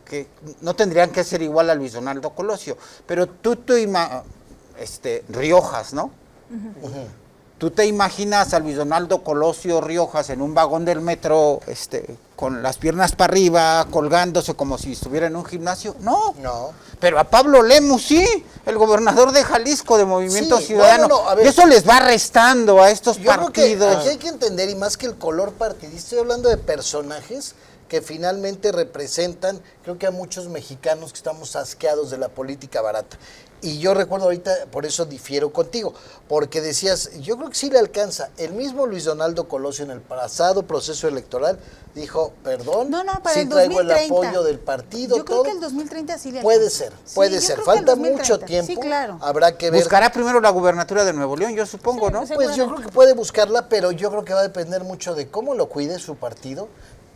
[SPEAKER 5] Que no tendrían que ser igual a Luis Donaldo Colosio, pero Riojas, ¿no? ¿Tú te imaginas a Luis Donaldo Colosio Riojas en un vagón del metro, con las piernas para arriba, colgándose como si estuviera en un gimnasio? No.
[SPEAKER 3] No.
[SPEAKER 5] Pero a Pablo Lemus sí, el gobernador de Jalisco de Movimiento
[SPEAKER 3] Sí,
[SPEAKER 5] Ciudadano.
[SPEAKER 3] no, a ver.
[SPEAKER 5] Y eso les va restando a estos
[SPEAKER 3] Yo creo que
[SPEAKER 5] partidos.
[SPEAKER 3] aquí hay que entender, y más que el color partidista, estoy hablando de personajes que finalmente representan, creo que a muchos mexicanos que estamos asqueados de la política barata. Y yo recuerdo ahorita, por eso difiero contigo, porque decías, yo creo que sí le alcanza. El mismo Luis Donaldo Colosio en el pasado proceso electoral dijo, perdón,
[SPEAKER 4] No, para
[SPEAKER 3] sí
[SPEAKER 4] el
[SPEAKER 3] traigo
[SPEAKER 4] 2030.
[SPEAKER 3] el apoyo del partido,
[SPEAKER 4] Yo creo
[SPEAKER 3] todo.
[SPEAKER 4] que el 2030 sí le
[SPEAKER 3] Puede
[SPEAKER 4] alcanza.
[SPEAKER 3] ser,
[SPEAKER 4] Sí,
[SPEAKER 3] puede
[SPEAKER 4] yo
[SPEAKER 3] ser.
[SPEAKER 4] creo que el
[SPEAKER 3] Falta
[SPEAKER 4] 2030.
[SPEAKER 3] mucho tiempo.
[SPEAKER 4] Sí, claro.
[SPEAKER 3] Habrá que ver.
[SPEAKER 5] Buscará primero la gubernatura de Nuevo León, yo supongo,
[SPEAKER 4] Sí,
[SPEAKER 5] ¿no?
[SPEAKER 4] sí.
[SPEAKER 3] Pues yo creo que puede buscarla, pero yo creo que va a depender mucho de cómo lo cuide su partido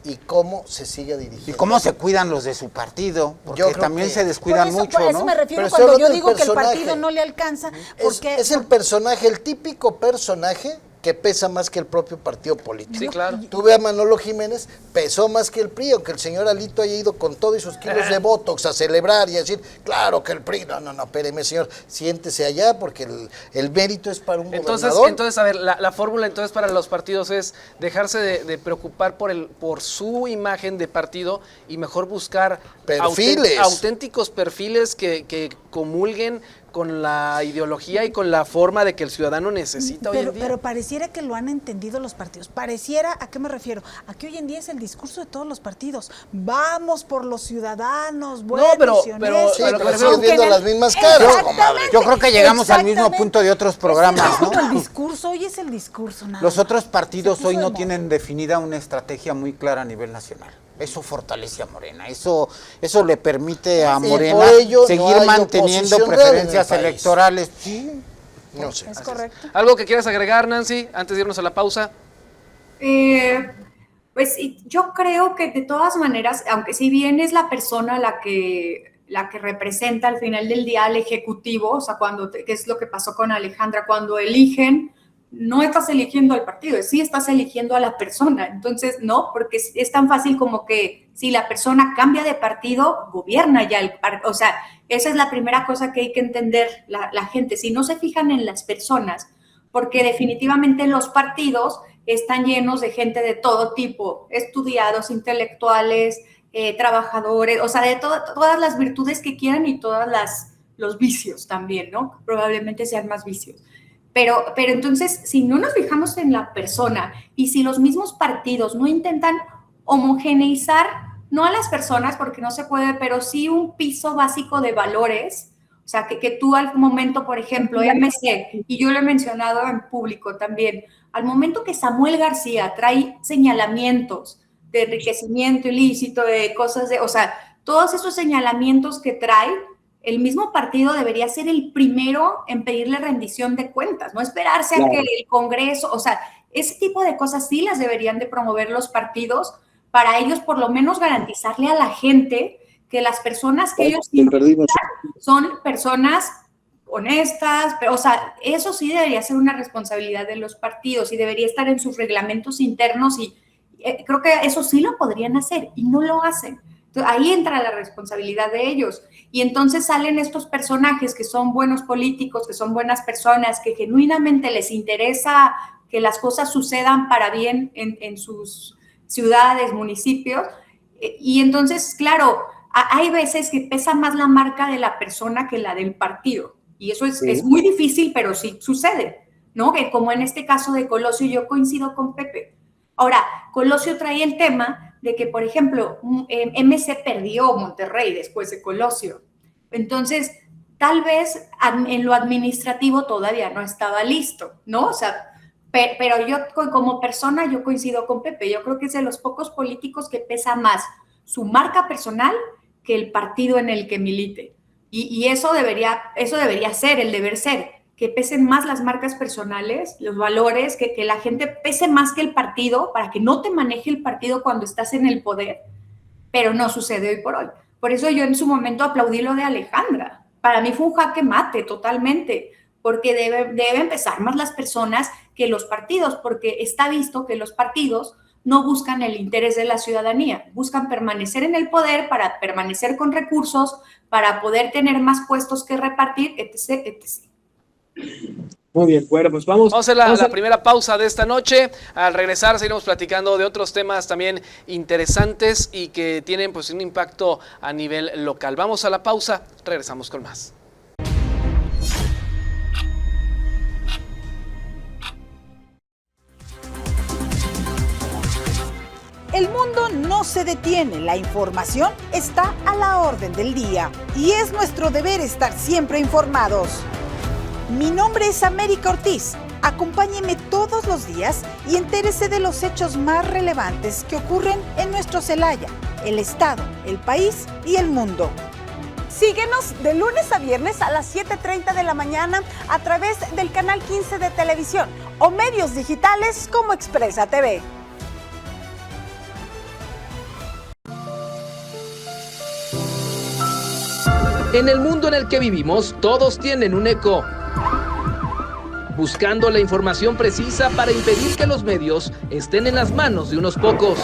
[SPEAKER 3] y cómo se sigue dirigiendo.
[SPEAKER 5] Y cómo se cuidan los de su partido,
[SPEAKER 3] Yo
[SPEAKER 5] porque
[SPEAKER 3] creo
[SPEAKER 5] también
[SPEAKER 3] que-
[SPEAKER 5] se descuidan
[SPEAKER 4] Por eso,
[SPEAKER 5] mucho,
[SPEAKER 4] por eso
[SPEAKER 5] ¿no?
[SPEAKER 4] me refiero
[SPEAKER 3] Pero estoy
[SPEAKER 4] cuando yo
[SPEAKER 3] hablando
[SPEAKER 4] digo
[SPEAKER 3] del
[SPEAKER 4] que el
[SPEAKER 3] personaje.
[SPEAKER 4] partido no le alcanza, porque
[SPEAKER 3] Es el personaje, el típico personaje que pesa más que el propio partido político.
[SPEAKER 2] Sí, claro.
[SPEAKER 3] Tú ve a Manolo Jiménez, pesó más que el PRI, aunque el señor Alito haya ido con todo y sus kilos de Botox a celebrar y a decir, claro que el PRI, no, espéreme señor, siéntese allá porque el mérito es para un gobernador.
[SPEAKER 2] Entonces, a ver, la fórmula entonces para los partidos es dejarse de preocupar por su imagen de partido y mejor buscar
[SPEAKER 3] Perfiles.
[SPEAKER 2] auténticos perfiles que comulguen con la ideología y con la forma de que el ciudadano necesita hoy en día.
[SPEAKER 4] Pero pareciera que lo han entendido los partidos. Pareciera, ¿a qué me refiero? A que hoy en día es el discurso de todos los partidos. Vamos por los ciudadanos, buenos
[SPEAKER 2] pero-
[SPEAKER 4] y
[SPEAKER 2] pero-
[SPEAKER 4] honestos.
[SPEAKER 3] Sí,
[SPEAKER 2] pero-
[SPEAKER 3] pero
[SPEAKER 2] pero-
[SPEAKER 3] sigues viendo las mismas caras,
[SPEAKER 4] Exactamente,
[SPEAKER 3] comadre.
[SPEAKER 5] Yo creo que llegamos al mismo
[SPEAKER 4] exactamente.
[SPEAKER 5] punto de otros programas,
[SPEAKER 4] Es como
[SPEAKER 5] ¿no?
[SPEAKER 4] el discurso, hoy es el discurso. Nada
[SPEAKER 5] Los
[SPEAKER 4] más.
[SPEAKER 5] otros partidos
[SPEAKER 4] Se puso
[SPEAKER 5] hoy
[SPEAKER 4] de
[SPEAKER 5] no
[SPEAKER 4] moda.
[SPEAKER 5] tienen definida una estrategia muy clara a nivel nacional. Eso fortalece a Morena, eso le permite a
[SPEAKER 3] Sí,
[SPEAKER 5] Morena
[SPEAKER 3] por ello no
[SPEAKER 5] seguir
[SPEAKER 3] hay
[SPEAKER 5] manteniendo
[SPEAKER 3] oposición real en el
[SPEAKER 5] preferencias
[SPEAKER 3] país.
[SPEAKER 5] electorales. Sí.
[SPEAKER 3] No sé.
[SPEAKER 4] Es correcto.
[SPEAKER 2] ¿Algo que quieras agregar, Nancy, antes de irnos a la pausa?
[SPEAKER 6] Pues yo creo que de todas maneras, aunque si bien es la persona la que representa al final del día al Ejecutivo, o sea, que es lo que pasó con Alejandra, cuando eligen, no estás eligiendo al partido, sí estás eligiendo a la persona. Entonces, no, porque es tan fácil como que si la persona cambia de partido, gobierna ya el partido. O sea, esa es la primera cosa que hay que entender la gente. Si no se fijan en las personas, porque definitivamente los partidos están llenos de gente de todo tipo, estudiados, intelectuales, trabajadores, o sea, de todas las virtudes que quieran y todos los vicios también, ¿no? Probablemente sean más vicios. Pero entonces, si no nos fijamos en la persona y si los mismos partidos no intentan homogeneizar, no a las personas, porque no se puede, pero sí un piso básico de valores, o sea, que tú al momento, por ejemplo, MC, y yo lo he mencionado en público también, al momento que Samuel García trae señalamientos de enriquecimiento ilícito, de cosas o sea, todos esos señalamientos que trae, el mismo partido debería ser el primero en pedirle rendición de cuentas, no esperarse a que el Congreso, o sea, ese tipo de cosas sí las deberían de promover los partidos para ellos por lo menos garantizarle a la gente que las personas que ellos invitan son personas honestas, pero, o sea, eso sí debería ser una responsabilidad de los partidos y debería estar en sus reglamentos internos y creo que eso sí lo podrían hacer y no lo hacen. Entonces, ahí entra la responsabilidad de ellos. Y entonces salen estos personajes que son buenos políticos, que son buenas personas, que genuinamente les interesa que las cosas sucedan para bien en sus ciudades, municipios. Y entonces, claro, hay veces que pesa más la marca de la persona que la del partido. Y eso es muy difícil, pero sí sucede, ¿no? Que como en este caso de Colosio, yo coincido con Pepe. Ahora, Colosio trae el tema de que, por ejemplo, MC perdió Monterrey después de Colosio. Entonces, tal vez en lo administrativo todavía no estaba listo, ¿no? O sea, pero yo como persona, yo coincido con Pepe. Yo creo que es de los pocos políticos que pesa más su marca personal que el partido en el que milite. Y eso debería ser, el deber ser, que pesen más las marcas personales, los valores, que la gente pese más que el partido para que no te maneje el partido cuando estás en el poder, pero no sucede hoy por hoy. Por eso yo en su momento aplaudí lo de Alejandra. Para mí fue un jaque mate totalmente, porque deben pesar más las personas que los partidos, porque está visto que los partidos no buscan el interés de la ciudadanía, buscan permanecer en el poder para permanecer con recursos, para poder tener más puestos que repartir, etc., etc.
[SPEAKER 7] Muy bien, bueno, pues vamos.
[SPEAKER 2] Vamos a hacer la primera pausa de esta noche. Al regresar seguiremos platicando de otros temas también interesantes y que tienen pues un impacto a nivel local. Vamos a la pausa, regresamos con más.
[SPEAKER 4] El mundo no se detiene, la información está a la orden del día y es nuestro deber estar siempre informados. Mi nombre es América Ortiz. Acompáñeme todos los días y entérese de los hechos más relevantes que ocurren en nuestro Celaya, el estado, el país y el mundo. Síguenos de lunes a viernes a las 7:30 de la mañana a través del canal 15 de televisión o medios digitales como Expresa TV.
[SPEAKER 2] En el mundo en el que vivimos, todos tienen un eco. Buscando la información precisa para impedir que los medios estén en las manos de unos pocos.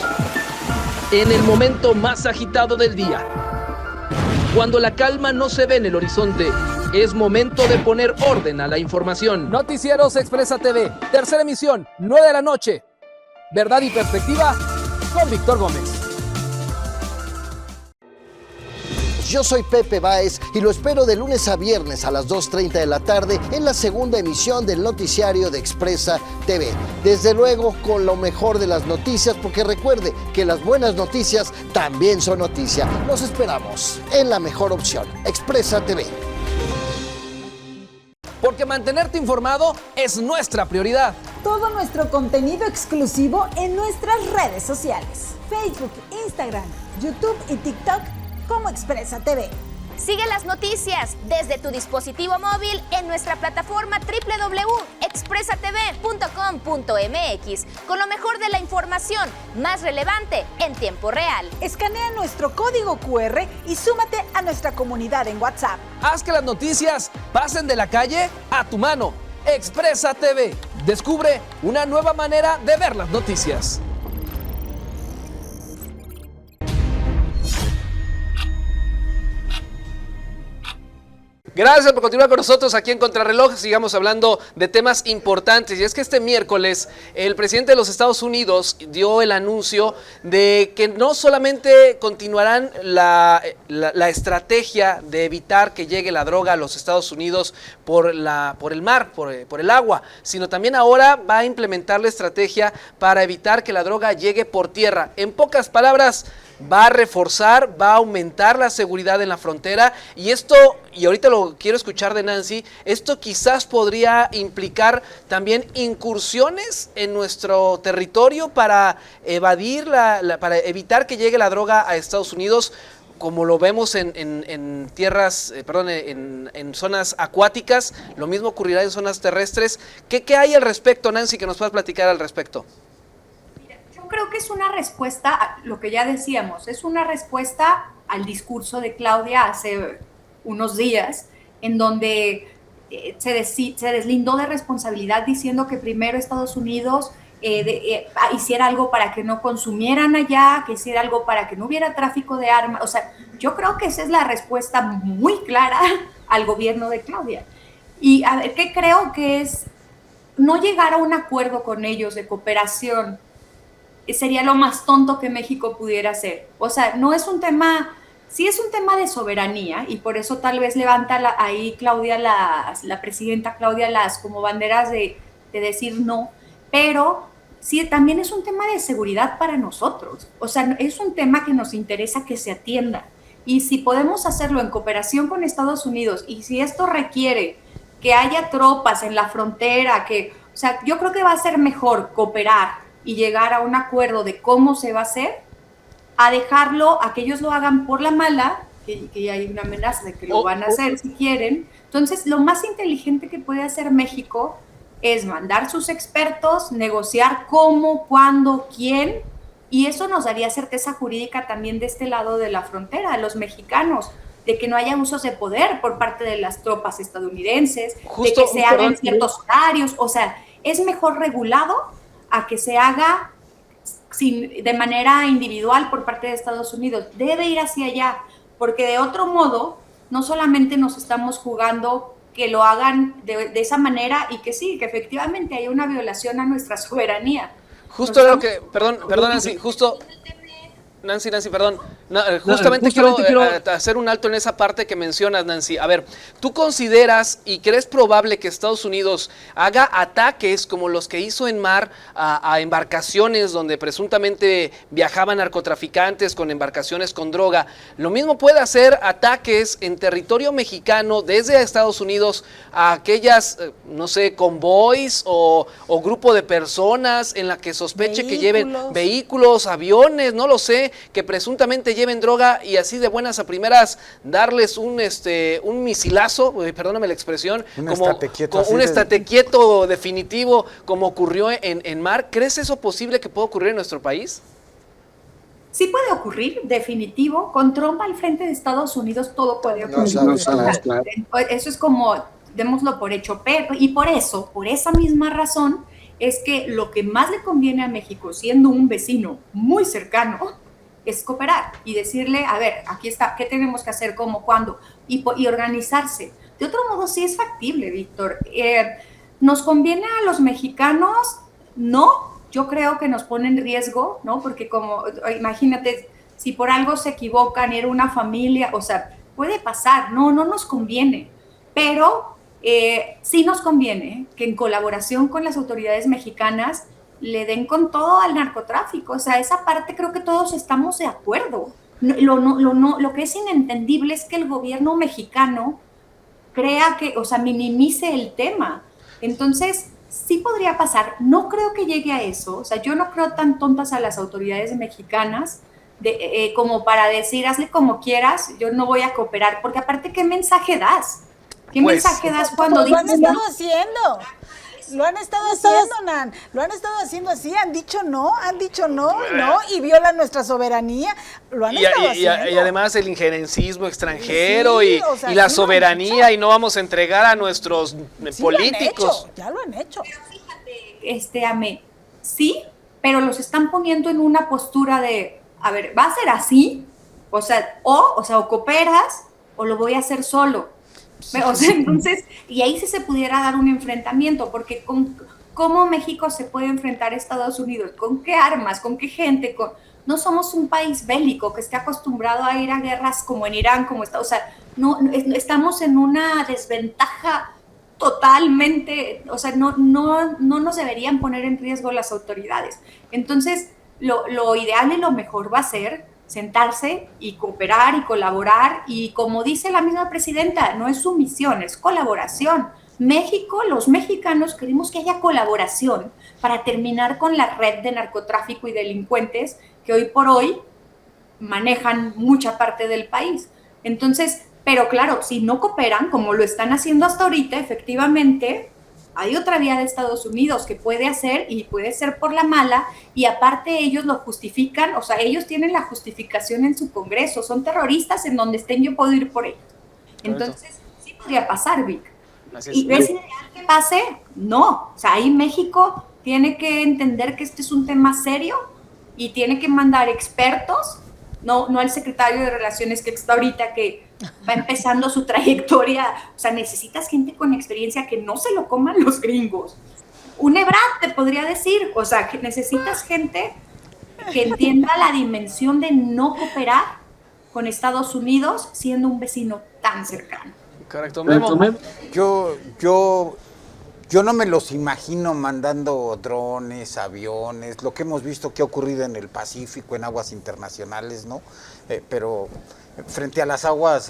[SPEAKER 2] En el momento más agitado del día, cuando la calma no se ve en el horizonte, es momento de poner orden a la información. Noticieros Expresa TV, tercera emisión, 9 de la noche. Verdad y perspectiva, con Víctor Gómez.
[SPEAKER 3] Yo soy Pepe Báez y lo espero de lunes a viernes a las 2:30 de la tarde en la segunda emisión del noticiario de Expresa TV. Desde luego con lo mejor de las noticias, porque recuerde que las buenas noticias también son noticia. Los esperamos en la mejor opción, Expresa TV.
[SPEAKER 2] Porque mantenerte informado es nuestra prioridad.
[SPEAKER 4] Todo nuestro contenido exclusivo en nuestras redes sociales: Facebook, Instagram, YouTube y TikTok como Expresa TV.
[SPEAKER 8] Sigue las noticias desde tu dispositivo móvil en nuestra plataforma www.expresatv.com.mx con lo mejor de la información más relevante en tiempo real.
[SPEAKER 4] Escanea nuestro código QR y súmate a nuestra comunidad en WhatsApp.
[SPEAKER 2] Haz que las noticias pasen de la calle a tu mano. Expresa TV. Descubre una nueva manera de ver las noticias. Gracias por continuar con nosotros aquí en Contrarreloj. Sigamos hablando de temas importantes. Y es que este miércoles el presidente de los Estados Unidos dio el anuncio de que no solamente continuarán la estrategia de evitar que llegue la droga a los Estados Unidos por el mar, por el agua, sino también ahora va a implementar la estrategia para evitar que la droga llegue por tierra. En pocas palabras, va a reforzar, va a aumentar la seguridad en la frontera, y esto, y ahorita lo quiero escuchar de Nancy, esto quizás podría implicar también incursiones en nuestro territorio para evadir, para evitar que llegue la droga a Estados Unidos, como lo vemos en tierras, en zonas acuáticas. Lo mismo ocurrirá en zonas terrestres. ¿Qué hay al respecto, Nancy, que nos puedas platicar al respecto?
[SPEAKER 6] Creo que es una respuesta a lo que ya decíamos, es una respuesta al discurso de Claudia hace unos días, en donde se deslindó de responsabilidad diciendo que primero Estados Unidos hiciera algo para que no consumieran allá, que hiciera algo para que no hubiera tráfico de armas. O sea, yo creo que esa es la respuesta muy clara al gobierno de Claudia. Y a ver, ¿qué creo que es? No llegar a un acuerdo con ellos de cooperación sería lo más tonto que México pudiera hacer. O sea, no es un tema, sí es un tema de soberanía, y por eso tal vez levanta ahí Claudia, la presidenta Claudia, las como banderas de decir no, pero sí también es un tema de seguridad para nosotros. O sea, es un tema que nos interesa que se atienda. Y si podemos hacerlo en cooperación con Estados Unidos, y si esto requiere que haya tropas en la frontera, o sea, yo creo que va a ser mejor cooperar y llegar a un acuerdo de cómo se va a hacer, a dejarlo a que ellos lo hagan por la mala, que hay una amenaza de que lo van a hacer si quieren. Entonces, lo más inteligente que puede hacer México es mandar sus expertos, negociar cómo, cuándo, quién, y eso nos daría certeza jurídica también de este lado de la frontera, a los mexicanos, de que no haya usos de poder por parte de las tropas estadounidenses, de que se hagan ciertos horarios. O sea, es mejor regulado a que se haga de manera individual por parte de Estados Unidos. Debe ir hacia allá, porque de otro modo no solamente nos estamos jugando que lo hagan de esa manera, y que sí, que efectivamente hay una violación a nuestra soberanía.
[SPEAKER 2] Justo lo que, perdón Nancy, justo... Nancy, perdón. Justamente quiero hacer un alto en esa parte que mencionas, Nancy. A ver, ¿tú consideras y crees probable que Estados Unidos haga ataques como los que hizo en mar a embarcaciones donde presuntamente viajaban narcotraficantes con embarcaciones con droga? Lo mismo puede hacer ataques en territorio mexicano desde Estados Unidos a aquellas, no sé, convoys o grupo de personas en la que sospeche que lleven vehículos, aviones, no lo sé, que presuntamente lleven droga, y así de buenas a primeras darles un misilazo, perdóname la expresión, un estate quieto definitivo, como ocurrió en mar. ¿Crees eso posible que pueda ocurrir en nuestro país?
[SPEAKER 6] Sí puede ocurrir, definitivo. Con Trump al frente de Estados Unidos todo puede ocurrir.
[SPEAKER 3] No sabes,
[SPEAKER 7] claro.
[SPEAKER 6] Eso es como, démoslo por hecho, pero, y por eso, por esa misma razón, es que lo que más le conviene a México, siendo un vecino muy cercano, es cooperar y decirle, a ver, aquí está, ¿qué tenemos que hacer, cómo, cuándo? Y organizarse. De otro modo, sí es factible, Víctor. ¿Nos conviene a los mexicanos? No. Yo creo que nos pone en riesgo, ¿no? Porque como, imagínate, si por algo se equivocan, era una familia, o sea, puede pasar, no nos conviene, pero sí nos conviene que en colaboración con las autoridades mexicanas le den con todo al narcotráfico, o sea, esa parte creo que todos estamos de acuerdo. Lo que es inentendible es que el gobierno mexicano crea que, o sea, minimice el tema. Entonces, sí podría pasar, no creo que llegue a eso, o sea, yo no creo tan tontas a las autoridades mexicanas como para decir, hazle como quieras, yo no voy a cooperar, porque aparte, ¿qué mensaje das? ¿Qué mensaje das cuando
[SPEAKER 4] Pues lo han
[SPEAKER 6] dices
[SPEAKER 4] estado
[SPEAKER 6] no?
[SPEAKER 4] haciendo. Lo han estado haciendo, Nan. Lo han estado haciendo así. Han dicho no, y violan nuestra soberanía. Lo han estado haciendo.
[SPEAKER 2] Y además el ingerencismo extranjero
[SPEAKER 4] Sí,
[SPEAKER 2] y
[SPEAKER 4] o sea,
[SPEAKER 2] y la
[SPEAKER 4] sí lo han
[SPEAKER 2] soberanía
[SPEAKER 4] hecho.
[SPEAKER 2] y no vamos a entregar a nuestros
[SPEAKER 4] Sí
[SPEAKER 2] políticos.
[SPEAKER 4] ya lo han hecho.
[SPEAKER 6] Ame, sí, pero los están poniendo en una postura de, a ver, ¿va a ser así? O sea, o cooperas o lo voy a hacer solo. O sea, entonces, y ahí sí se pudiera dar un enfrentamiento, porque ¿cómo México se puede enfrentar a Estados Unidos? ¿Con qué armas? ¿Con qué gente? No somos un país bélico que esté acostumbrado a ir a guerras como en Irán, o sea, estamos en una desventaja totalmente, o sea, no nos deberían poner en riesgo las autoridades. Entonces, lo ideal y lo mejor va a ser sentarse y cooperar y colaborar, y como dice la misma presidenta, no es sumisión, es colaboración. México, los mexicanos queremos que haya colaboración para terminar con la red de narcotráfico y delincuentes que hoy por hoy manejan mucha parte del país. Entonces, pero claro, si no cooperan, como lo están haciendo hasta ahorita, efectivamente, hay otra vía de Estados Unidos que puede hacer, y puede ser por la mala, y aparte ellos lo justifican, o sea, ellos tienen la justificación en su Congreso, son terroristas, en donde estén yo puedo ir por ellos. Entonces, sí podría pasar, Vic. ¿Y es ideal que pase? No, o sea, ahí México tiene que entender que este es un tema serio y tiene que mandar expertos, no al secretario de Relaciones que está ahorita, que va empezando su trayectoria. O sea, necesitas gente con experiencia, que no se lo coman los gringos. Un Ebrard te podría decir, o sea, que necesitas gente que entienda la dimensión de no cooperar con Estados Unidos siendo un vecino tan cercano.
[SPEAKER 2] Correcto, Memo.
[SPEAKER 5] Yo no me los imagino mandando drones, aviones, lo que hemos visto que ha ocurrido en el Pacífico, en aguas internacionales, ¿no? Pero frente a las aguas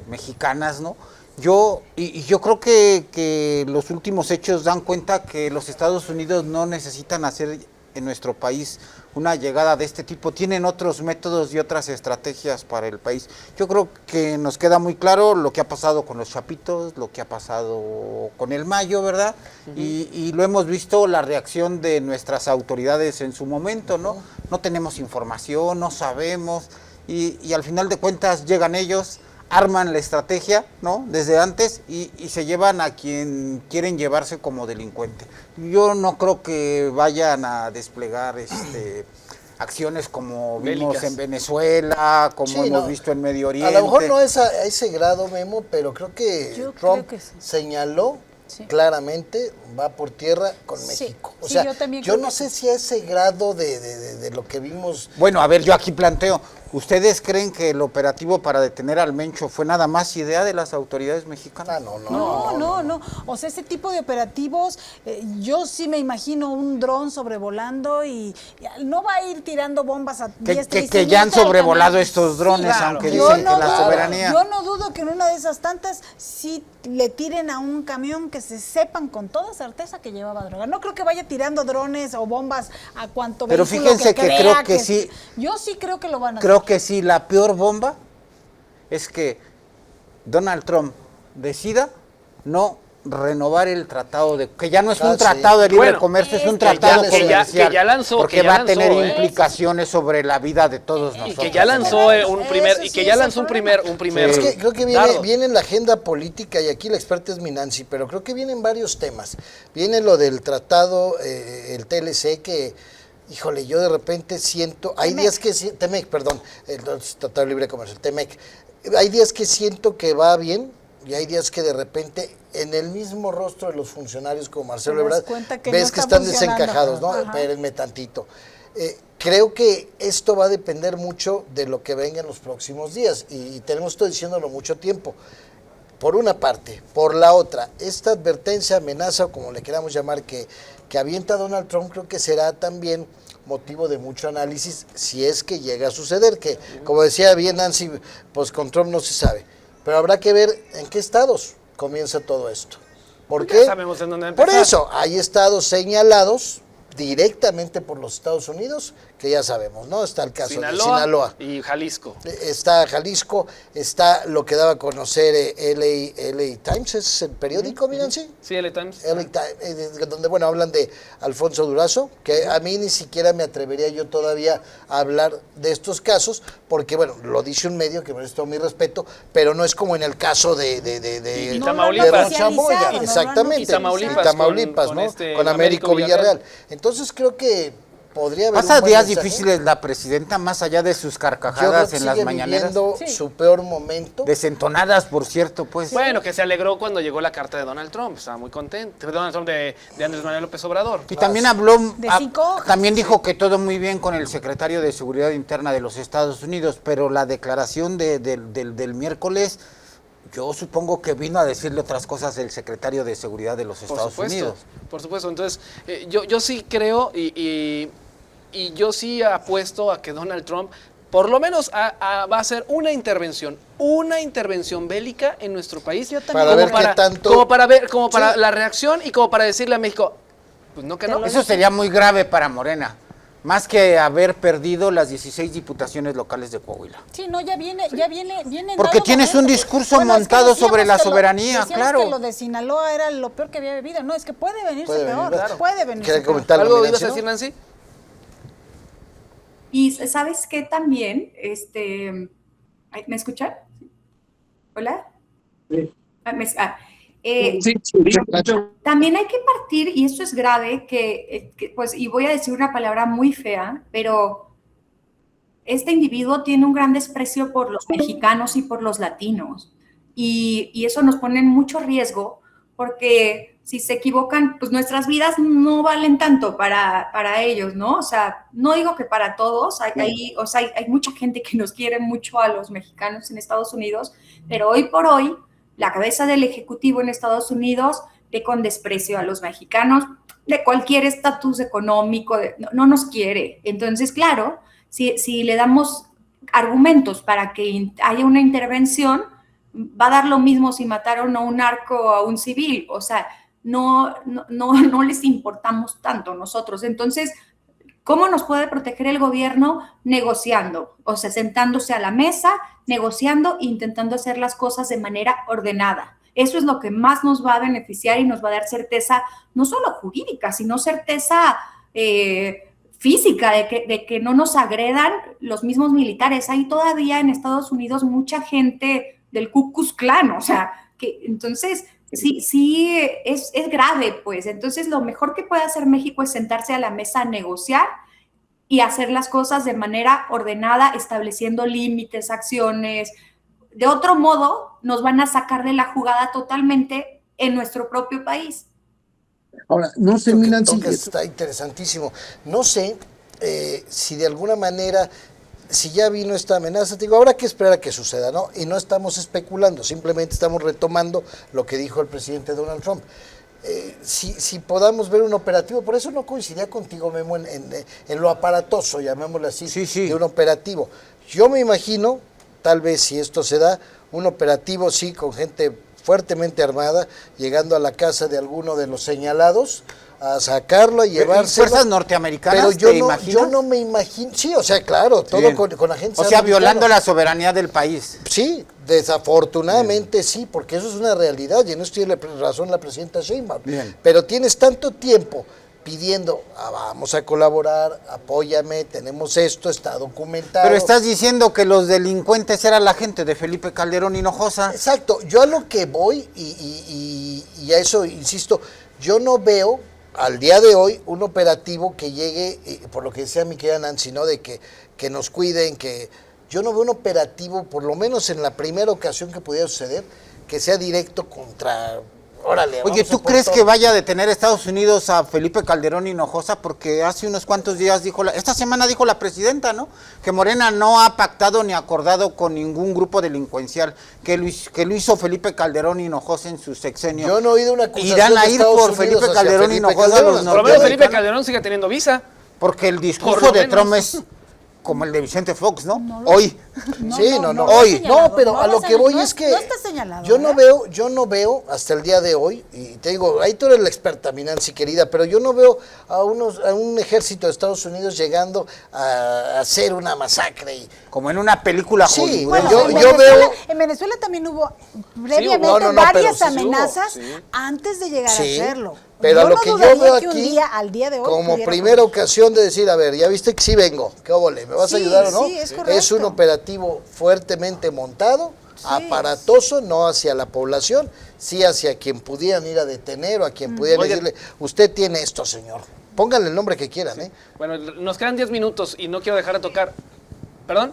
[SPEAKER 5] mexicanas, ¿no? Yo creo que los últimos hechos dan cuenta que los Estados Unidos no necesitan hacer en nuestro país una llegada de este tipo, tienen otros métodos y otras estrategias para el país. Yo creo que nos queda muy claro lo que ha pasado con los Chapitos, lo que ha pasado con el Mayo, ¿verdad? Y lo hemos visto, la reacción de nuestras autoridades en su momento, ¿no? No tenemos información, no sabemos, y al final de cuentas llegan ellos, arman la estrategia, ¿no? Desde antes, y se llevan a quien quieren llevarse como delincuente. Yo no creo que vayan a desplegar acciones como vimos
[SPEAKER 2] bélicas
[SPEAKER 5] en Venezuela, como hemos visto en Medio Oriente.
[SPEAKER 3] A lo mejor no es a ese grado, Memo, pero creo que Trump
[SPEAKER 4] creo que sí.
[SPEAKER 3] Señaló claramente, va por tierra con México. O sea, yo no sé si a ese grado de lo que vimos.
[SPEAKER 5] Bueno, a ver, yo aquí planteo, ¿ustedes creen que el operativo para detener al Mencho fue nada más idea de las autoridades mexicanas?
[SPEAKER 4] No. O sea, ese tipo de operativos, yo sí me imagino un dron sobrevolando y no va a ir tirando bombas a diestra y
[SPEAKER 5] que ya han
[SPEAKER 4] siniestra
[SPEAKER 5] sobrevolado estos drones, aunque dicen que la soberanía.
[SPEAKER 4] Yo no dudo que en una de esas tantas sí le tiren a un camión que se sepan con toda certeza que llevaba droga. No creo que vaya tirando drones o bombas a cuanto
[SPEAKER 5] Pero
[SPEAKER 4] vehículo
[SPEAKER 5] fíjense que
[SPEAKER 4] crea
[SPEAKER 5] creo que sí.
[SPEAKER 4] Yo sí creo que lo van a hacer.
[SPEAKER 5] Creo que sí, la peor bomba es que Donald Trump decida no renovar el tratado que ya no es un
[SPEAKER 3] sí.
[SPEAKER 5] tratado de libre
[SPEAKER 2] Bueno,
[SPEAKER 5] comercio, es un
[SPEAKER 3] que
[SPEAKER 5] tratado
[SPEAKER 3] ya-
[SPEAKER 5] comercial.
[SPEAKER 2] que ya lanzó,
[SPEAKER 5] porque
[SPEAKER 2] que ya
[SPEAKER 5] va a
[SPEAKER 2] lanzó,
[SPEAKER 5] tener
[SPEAKER 2] ¿eh?
[SPEAKER 5] implicaciones sobre la vida de todos
[SPEAKER 2] Y
[SPEAKER 5] nosotros.
[SPEAKER 2] que ya lanzó un
[SPEAKER 4] Eso
[SPEAKER 2] primer,
[SPEAKER 4] sí
[SPEAKER 2] y que
[SPEAKER 4] es
[SPEAKER 2] ya
[SPEAKER 4] el
[SPEAKER 2] lanzó un
[SPEAKER 4] problema.
[SPEAKER 2] primer.
[SPEAKER 3] Es que creo que
[SPEAKER 2] dardo.
[SPEAKER 3] viene en la agenda política, y aquí la experta es mi Nancy, pero creo que vienen varios temas. Viene lo del tratado, el TLC, que, híjole, yo de repente siento, hay días que, TEMEC, perdón, el Tratado de Libre Comercio, el TEMEC, hay días que siento que va bien, y hay días que de repente, en el mismo rostro de los funcionarios como Marcelo
[SPEAKER 4] Te das
[SPEAKER 3] Ebrard,
[SPEAKER 4] cuenta que
[SPEAKER 3] ves
[SPEAKER 4] no
[SPEAKER 3] que
[SPEAKER 4] está
[SPEAKER 3] están
[SPEAKER 4] funcionando.
[SPEAKER 3] desencajados, ¿no?
[SPEAKER 4] Ajá.
[SPEAKER 3] Espérenme tantito. Creo que esto va a depender mucho de lo que venga en los próximos días, y tenemos esto diciéndolo mucho tiempo. Por una parte. Por la otra, esta advertencia, amenaza, o como le queramos llamar, que avienta Donald Trump, creo que será también motivo de mucho análisis si es que llega a suceder, que como decía bien Nancy, pues con Trump no se sabe. Pero habrá que ver en qué estados comienza todo esto. ¿Por
[SPEAKER 2] Ya
[SPEAKER 3] qué?
[SPEAKER 2] sabemos en dónde
[SPEAKER 3] Por
[SPEAKER 2] empezar.
[SPEAKER 3] eso, hay estados señalados directamente por los Estados Unidos, que ya sabemos, ¿no? Está el caso de Sinaloa.
[SPEAKER 2] Y Jalisco.
[SPEAKER 3] Está Jalisco, está lo que daba a conocer LA Times, ¿es el periódico, miren, sí?
[SPEAKER 2] Sí, LA Times.
[SPEAKER 3] LA Times, donde, bueno, hablan de Alfonso Durazo, que a mí ni siquiera me atrevería yo todavía a hablar de estos casos, porque, bueno, lo dice un medio que merece todo mi respeto, pero no es como en el caso de
[SPEAKER 2] Y
[SPEAKER 4] No,
[SPEAKER 2] Tamaulipas.
[SPEAKER 3] de Don
[SPEAKER 4] oficializado,
[SPEAKER 3] Chamoya,
[SPEAKER 4] no lo han
[SPEAKER 3] exactamente,
[SPEAKER 2] Y Tamaulipas,
[SPEAKER 3] y Tamaulipas,
[SPEAKER 2] con
[SPEAKER 3] ¿no?
[SPEAKER 2] este,
[SPEAKER 3] Con Américo Villarreal. Entonces creo que podría haber
[SPEAKER 5] Pasa
[SPEAKER 3] un buen
[SPEAKER 5] días
[SPEAKER 3] mensaje.
[SPEAKER 5] difíciles la presidenta, más allá de sus
[SPEAKER 3] Yo creo
[SPEAKER 5] carcajadas
[SPEAKER 3] que
[SPEAKER 5] en las
[SPEAKER 3] sigue
[SPEAKER 5] mañaneras.
[SPEAKER 3] viviendo su peor momento.
[SPEAKER 5] Desentonadas, por cierto, pues.
[SPEAKER 2] Bueno, que se alegró cuando llegó la carta de Donald Trump. Estaba muy contento. Donald Trump de Andrés Manuel López Obrador.
[SPEAKER 5] Y también habló,
[SPEAKER 4] De 5 hojas.
[SPEAKER 5] también dijo que todo muy bien con el secretario de Seguridad Interna de los Estados Unidos, pero la declaración del miércoles, yo supongo que vino a decirle otras cosas el secretario de Seguridad de los Estados Unidos.
[SPEAKER 2] Por supuesto. Entonces, yo sí creo y yo sí apuesto a que Donald Trump por lo menos va a hacer una intervención bélica en nuestro país.
[SPEAKER 4] Yo también.
[SPEAKER 3] Para ver qué tanto...
[SPEAKER 2] como para
[SPEAKER 3] Sí.
[SPEAKER 2] la reacción y como para decirle a México, pues no que no.
[SPEAKER 5] Eso sería muy grave para Morena, más que haber perdido las 16 diputaciones locales de Coahuila.
[SPEAKER 4] Sí, no, ya viene
[SPEAKER 5] Porque
[SPEAKER 4] dado
[SPEAKER 5] tienes un
[SPEAKER 4] momento.
[SPEAKER 5] discurso
[SPEAKER 4] Es que
[SPEAKER 5] montado
[SPEAKER 4] decíamos
[SPEAKER 5] sobre la
[SPEAKER 4] que
[SPEAKER 5] soberanía,
[SPEAKER 4] decíamos
[SPEAKER 5] claro.
[SPEAKER 4] que lo de Sinaloa era lo peor que había vivido. No, es que puede venirse
[SPEAKER 3] Puede
[SPEAKER 4] peor.
[SPEAKER 3] venir, claro.
[SPEAKER 4] Puede venirse
[SPEAKER 3] ¿Quiere
[SPEAKER 4] peor.
[SPEAKER 3] comentar
[SPEAKER 2] ¿Algo
[SPEAKER 3] Nancy,
[SPEAKER 2] ibas a
[SPEAKER 3] no?
[SPEAKER 2] decir, Nancy?
[SPEAKER 6] Y sabes qué también, ay, ¿me escuchan? ¿Hola?
[SPEAKER 7] Sí.
[SPEAKER 6] Sí, también hay que partir, y esto es grave, pues, y voy a decir una palabra muy fea, pero este individuo tiene un gran desprecio por los mexicanos y por los latinos, y eso nos pone en mucho riesgo, porque si se equivocan, pues nuestras vidas no valen tanto para ellos, ¿no? O sea, no digo que para todos, hay mucha gente que nos quiere mucho a los mexicanos en Estados Unidos, pero hoy por hoy, la cabeza del Ejecutivo en Estados Unidos ve con desprecio a los mexicanos de cualquier estatus económico, no nos quiere. Entonces, claro, si le damos argumentos para que haya una intervención, va a dar lo mismo si mataron a un narco o a un civil. O sea, no les importamos tanto nosotros. Entonces, ¿cómo nos puede proteger el gobierno? Negociando, o sea, sentándose a la mesa, negociando, intentando hacer las cosas de manera ordenada. Eso es lo que más nos va a beneficiar y nos va a dar certeza, no solo jurídica, sino certeza física, de que no nos agredan los mismos militares. Hay todavía en Estados Unidos mucha gente del Ku Klux Klan, o sea, que entonces sí es grave, pues. Entonces lo mejor que puede hacer México es sentarse a la mesa a negociar y hacer las cosas de manera ordenada, estableciendo límites, acciones. De otro modo, nos van a sacar de la jugada totalmente en nuestro propio país.
[SPEAKER 7] Ahora, no sé, mi Nancy,
[SPEAKER 3] Está interesantísimo. No sé si de alguna manera, si ya vino esta amenaza, te digo, habrá que esperar a que suceda, ¿no? Y no estamos especulando, simplemente estamos retomando lo que dijo el presidente Donald Trump. Si podamos ver un operativo, por eso no coincidía contigo, Memo, en lo aparatoso, llamémoslo así,
[SPEAKER 5] Sí.
[SPEAKER 3] de un operativo. Yo me imagino, tal vez si esto se da, un operativo, sí, con gente fuertemente armada, llegando a la casa de alguno de los señalados, a sacarlo, a llevárselo.
[SPEAKER 5] Fuerzas norteamericanas,
[SPEAKER 3] Pero
[SPEAKER 5] ¿te imaginas?
[SPEAKER 3] yo no me imagino, sí, o sea, claro, todo
[SPEAKER 5] Sí.
[SPEAKER 3] con agentes
[SPEAKER 5] O sea, violando
[SPEAKER 3] americanos.
[SPEAKER 5] la soberanía del país.
[SPEAKER 3] Sí, Desafortunadamente sí, porque eso es una realidad y en eso tiene razón la presidenta Sheinbaum.
[SPEAKER 5] Bien.
[SPEAKER 3] Pero tienes tanto tiempo pidiendo, vamos a colaborar, apóyame, tenemos esto, está documentado.
[SPEAKER 5] Pero estás diciendo que los delincuentes era la gente de Felipe Calderón Hinojosa.
[SPEAKER 3] Exacto, yo a lo que voy y a eso insisto, yo no veo al día de hoy un operativo que llegue, por lo que decía mi querida Nancy, ¿no? De que nos cuiden, que yo no veo un operativo, por lo menos en la primera ocasión que pudiera suceder, que sea directo contra... Órale,
[SPEAKER 5] Oye, ¿tú crees que vaya a detener Estados Unidos a Felipe Calderón Hinojosa? Porque hace unos cuantos días esta semana dijo la presidenta, ¿no? Que Morena no ha pactado ni acordado con ningún grupo delincuencial, que lo hizo Felipe Calderón Hinojosa en su sexenio.
[SPEAKER 3] Yo no he oído una acusación
[SPEAKER 5] Irán a
[SPEAKER 3] de
[SPEAKER 5] ir
[SPEAKER 3] Estados
[SPEAKER 5] por
[SPEAKER 3] Unidos
[SPEAKER 5] Felipe
[SPEAKER 3] hacia
[SPEAKER 5] Calderón
[SPEAKER 3] Felipe
[SPEAKER 5] Hinojosa
[SPEAKER 3] Calderón.
[SPEAKER 5] los
[SPEAKER 2] Por lo menos Felipe
[SPEAKER 5] norteamericanos.
[SPEAKER 2] Calderón sigue teniendo visa.
[SPEAKER 5] Porque el
[SPEAKER 2] Por
[SPEAKER 5] discurso
[SPEAKER 2] lo
[SPEAKER 5] de
[SPEAKER 2] menos.
[SPEAKER 5] Trump es como el de Vicente Fox, ¿no? Hoy.
[SPEAKER 3] Hoy. No, pero a lo que voy es que
[SPEAKER 4] no está señalado,
[SPEAKER 3] yo no
[SPEAKER 4] ¿verdad?
[SPEAKER 3] yo no veo hasta el día de hoy, y te digo, ahí tú eres la experta, mi Nancy querida, pero yo no veo a un ejército de Estados Unidos llegando a hacer una masacre.
[SPEAKER 5] Como en una película
[SPEAKER 3] Sí,
[SPEAKER 5] hollywoodense.
[SPEAKER 3] yo
[SPEAKER 4] Venezuela,
[SPEAKER 3] veo...
[SPEAKER 4] En Venezuela también hubo previamente
[SPEAKER 3] no, pero
[SPEAKER 4] varias
[SPEAKER 3] sí hubo,
[SPEAKER 4] amenazas
[SPEAKER 3] sí.
[SPEAKER 4] antes de llegar
[SPEAKER 3] Sí,
[SPEAKER 4] a hacerlo.
[SPEAKER 3] pero a lo
[SPEAKER 4] no
[SPEAKER 3] que yo
[SPEAKER 4] dudaría
[SPEAKER 3] veo
[SPEAKER 4] que un
[SPEAKER 3] aquí,
[SPEAKER 4] día, al día de hoy,
[SPEAKER 3] como
[SPEAKER 4] pudiera
[SPEAKER 3] primera
[SPEAKER 4] ocurrir.
[SPEAKER 3] ocasión de decir, a ver, ya viste que sí vengo, ¿qué óvole? ¿Me vas a
[SPEAKER 4] Sí,
[SPEAKER 3] ayudar o no?
[SPEAKER 4] sí, es
[SPEAKER 3] un
[SPEAKER 4] correcto.
[SPEAKER 3] operativo fuertemente montado, aparatoso, no hacia la población, sí hacia quien pudieran ir a detener o a quien pudieran
[SPEAKER 2] Oigan.
[SPEAKER 3] decirle, usted tiene esto, señor. Pónganle el nombre que quieran, ¿eh?
[SPEAKER 2] Bueno, nos quedan 10 minutos y no quiero dejar de tocar. ¿Perdón?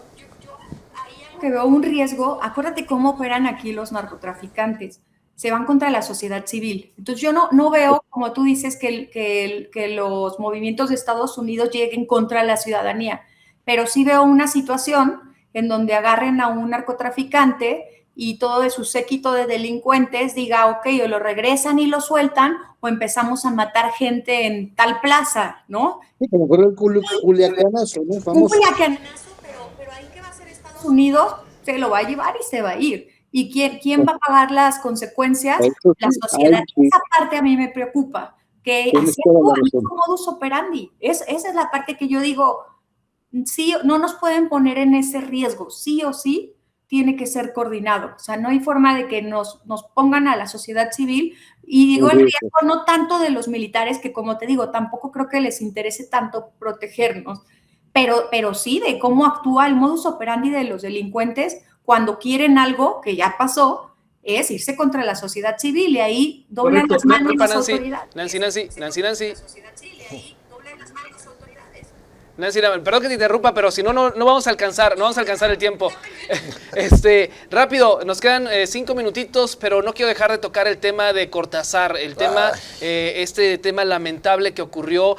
[SPEAKER 6] Que veo un riesgo, acuérdate cómo operan aquí los narcotraficantes, se van contra la sociedad civil. Entonces yo no veo, como tú dices, que los movimientos de Estados Unidos lleguen contra la ciudadanía, pero sí veo una situación en donde agarren a un narcotraficante y todo de su séquito de delincuentes diga, ok, o lo regresan y lo sueltan, o empezamos a matar gente en tal plaza, ¿no?
[SPEAKER 7] Sí, como fue el Culiacanazo, ¿no?
[SPEAKER 6] Un
[SPEAKER 7] Famoso.
[SPEAKER 6] culiacanazo, pero ahí que va a hacer Estados Unidos, se lo va a llevar y se va a ir. ¿Y quién va a pagar las consecuencias?
[SPEAKER 7] Eso
[SPEAKER 6] La
[SPEAKER 7] sí,
[SPEAKER 6] sociedad.
[SPEAKER 7] ahí sí.
[SPEAKER 6] Esa parte a mí me preocupa, que
[SPEAKER 7] Tienes
[SPEAKER 6] así
[SPEAKER 7] toda la
[SPEAKER 6] actúa,
[SPEAKER 7] razón.
[SPEAKER 6] es modus operandi. Esa es la parte que yo digo, sí, no nos pueden poner en ese riesgo, sí o sí, tiene que ser coordinado. O sea, no hay forma de que nos pongan a la sociedad civil. Y digo el riesgo no tanto de los militares, que como te digo, tampoco creo que les interese tanto protegernos, pero sí de cómo actúa el modus operandi de los delincuentes cuando quieren algo que ya pasó, es irse contra la sociedad civil y ahí doblan
[SPEAKER 2] Correcto.
[SPEAKER 6] las manos
[SPEAKER 2] Disculpa,
[SPEAKER 6] las
[SPEAKER 2] Nancy.
[SPEAKER 6] autoridades.
[SPEAKER 2] Nancy.
[SPEAKER 6] La sociedad civil y ahí doblan las manos las autoridades.
[SPEAKER 2] Nancy, perdón que te interrumpa, pero si no vamos a alcanzar el tiempo. Rápido, nos quedan 5 minutitos, pero no quiero dejar de tocar el tema de Cortázar, el tema, este tema lamentable que ocurrió,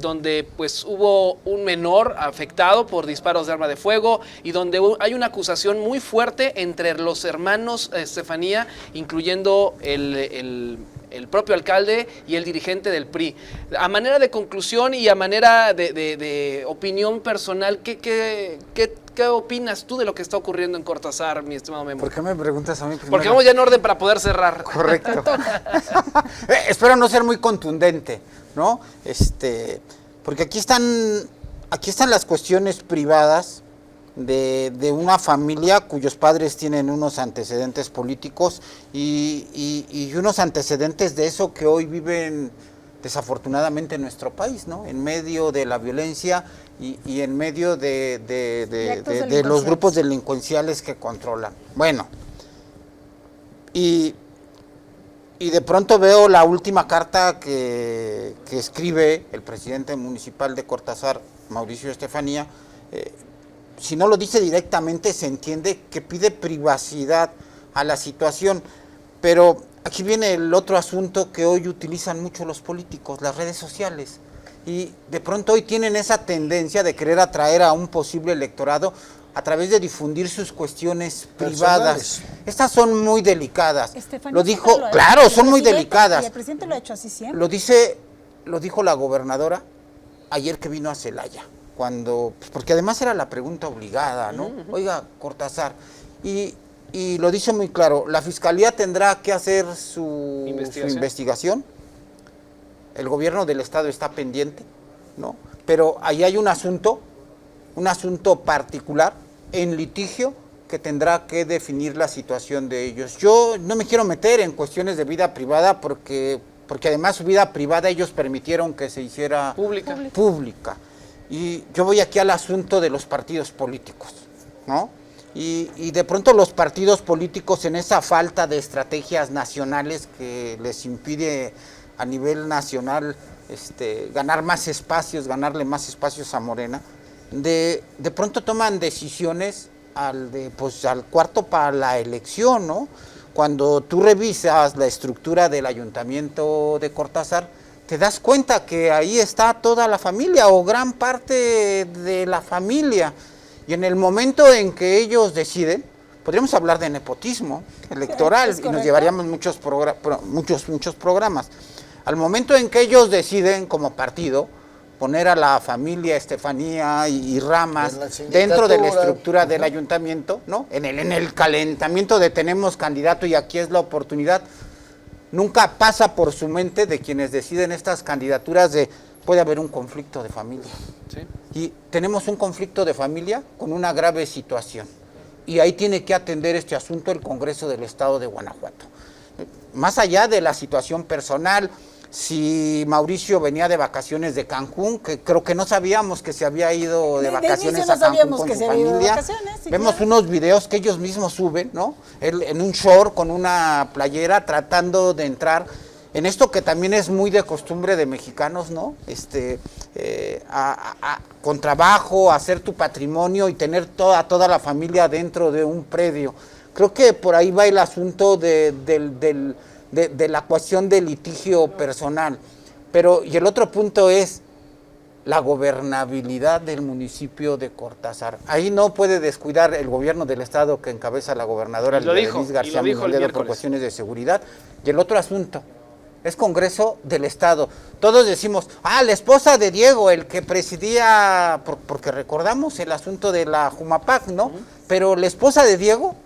[SPEAKER 2] donde pues hubo un menor afectado por disparos de arma de fuego y donde hay una acusación muy fuerte entre los hermanos Estefanía, incluyendo el propio alcalde y el dirigente del PRI. A manera de conclusión y a manera de opinión personal, ¿qué opinas tú de lo que está ocurriendo en Cortázar, mi estimado Memo?
[SPEAKER 5] ¿Por qué me preguntas a mí primero?
[SPEAKER 2] Porque vamos ya en orden para poder cerrar.
[SPEAKER 5] Correcto. Espero no ser muy contundente, ¿no? Porque aquí están las cuestiones privadas de una familia cuyos padres tienen unos antecedentes políticos y unos antecedentes de eso que hoy viven desafortunadamente en nuestro país, ¿no? En medio de la violencia y en medio de los grupos delincuenciales que controlan. Bueno, y de pronto veo la última carta que escribe el presidente municipal de Cortázar, Mauricio Estefanía. Si no lo dice directamente, se entiende que pide privacidad a la situación, pero aquí viene el otro asunto que hoy utilizan mucho los políticos, las redes sociales, y de pronto hoy tienen esa tendencia de querer atraer a un posible electorado a través de difundir sus cuestiones privadas. Estas son muy delicadas.
[SPEAKER 4] Estefanía
[SPEAKER 5] Lo dijo,
[SPEAKER 4] siempre lo ha hecho.
[SPEAKER 5] claro, son muy
[SPEAKER 4] El presidente-
[SPEAKER 5] delicadas.
[SPEAKER 4] Y el presidente lo ha hecho así siempre.
[SPEAKER 5] Lo dijo la gobernadora ayer que vino a Celaya, porque además era la pregunta obligada, ¿no? Oiga, Cortázar, y lo dice muy claro, la fiscalía tendrá que hacer su investigación, el gobierno del estado está pendiente, ¿no? Pero ahí hay un asunto particular en litigio que tendrá que definir la situación de ellos. Yo no me quiero meter en cuestiones de vida privada porque además su vida privada ellos permitieron que se hiciera pública. Y yo voy aquí al asunto de los partidos políticos, ¿no? Y de pronto los partidos políticos, en esa falta de estrategias nacionales que les impide a nivel nacional ganar más espacios, ganarle más espacios a Morena, de pronto toman decisiones al cuarto para la elección, ¿no? Cuando tú revisas la estructura del ayuntamiento de Cortázar, te das cuenta que ahí está toda la familia o gran parte de la familia. Y en el momento en que ellos deciden, podríamos hablar de nepotismo electoral y nos llevaríamos muchos programas. Al momento en que ellos deciden como partido poner a la familia Estefanía y Ramas dentro de la estructura del ayuntamiento, ¿no? En el calentamiento de tenemos candidato y aquí es la oportunidad, nunca pasa por su mente de quienes deciden estas candidaturas de puede haber un conflicto de familia. ¿Sí? Y tenemos un conflicto de familia con una grave situación. Y ahí tiene que atender este asunto el Congreso del Estado de Guanajuato. Más allá de la situación personal, si Mauricio venía de vacaciones de Cancún, que creo que no sabíamos que se había ido de vacaciones a Cancún con su familia. Vemos unos videos que ellos mismos suben, ¿no? Él en un short con una playera tratando de entrar en esto que también es muy de costumbre de mexicanos, ¿no? Con trabajo, hacer tu patrimonio y tener toda la familia dentro de un predio. Creo que por ahí va el asunto de la cuestión del litigio personal. Y el otro punto es la gobernabilidad del municipio de Cortázar. Ahí no puede descuidar el gobierno del estado que encabeza la gobernadora Denise García Miguel por cuestiones de seguridad. Y el otro asunto es Congreso del Estado. Todos decimos, la esposa de Diego, el que presidía, porque recordamos el asunto de la Jumapac, ¿no? Pero la esposa de Diego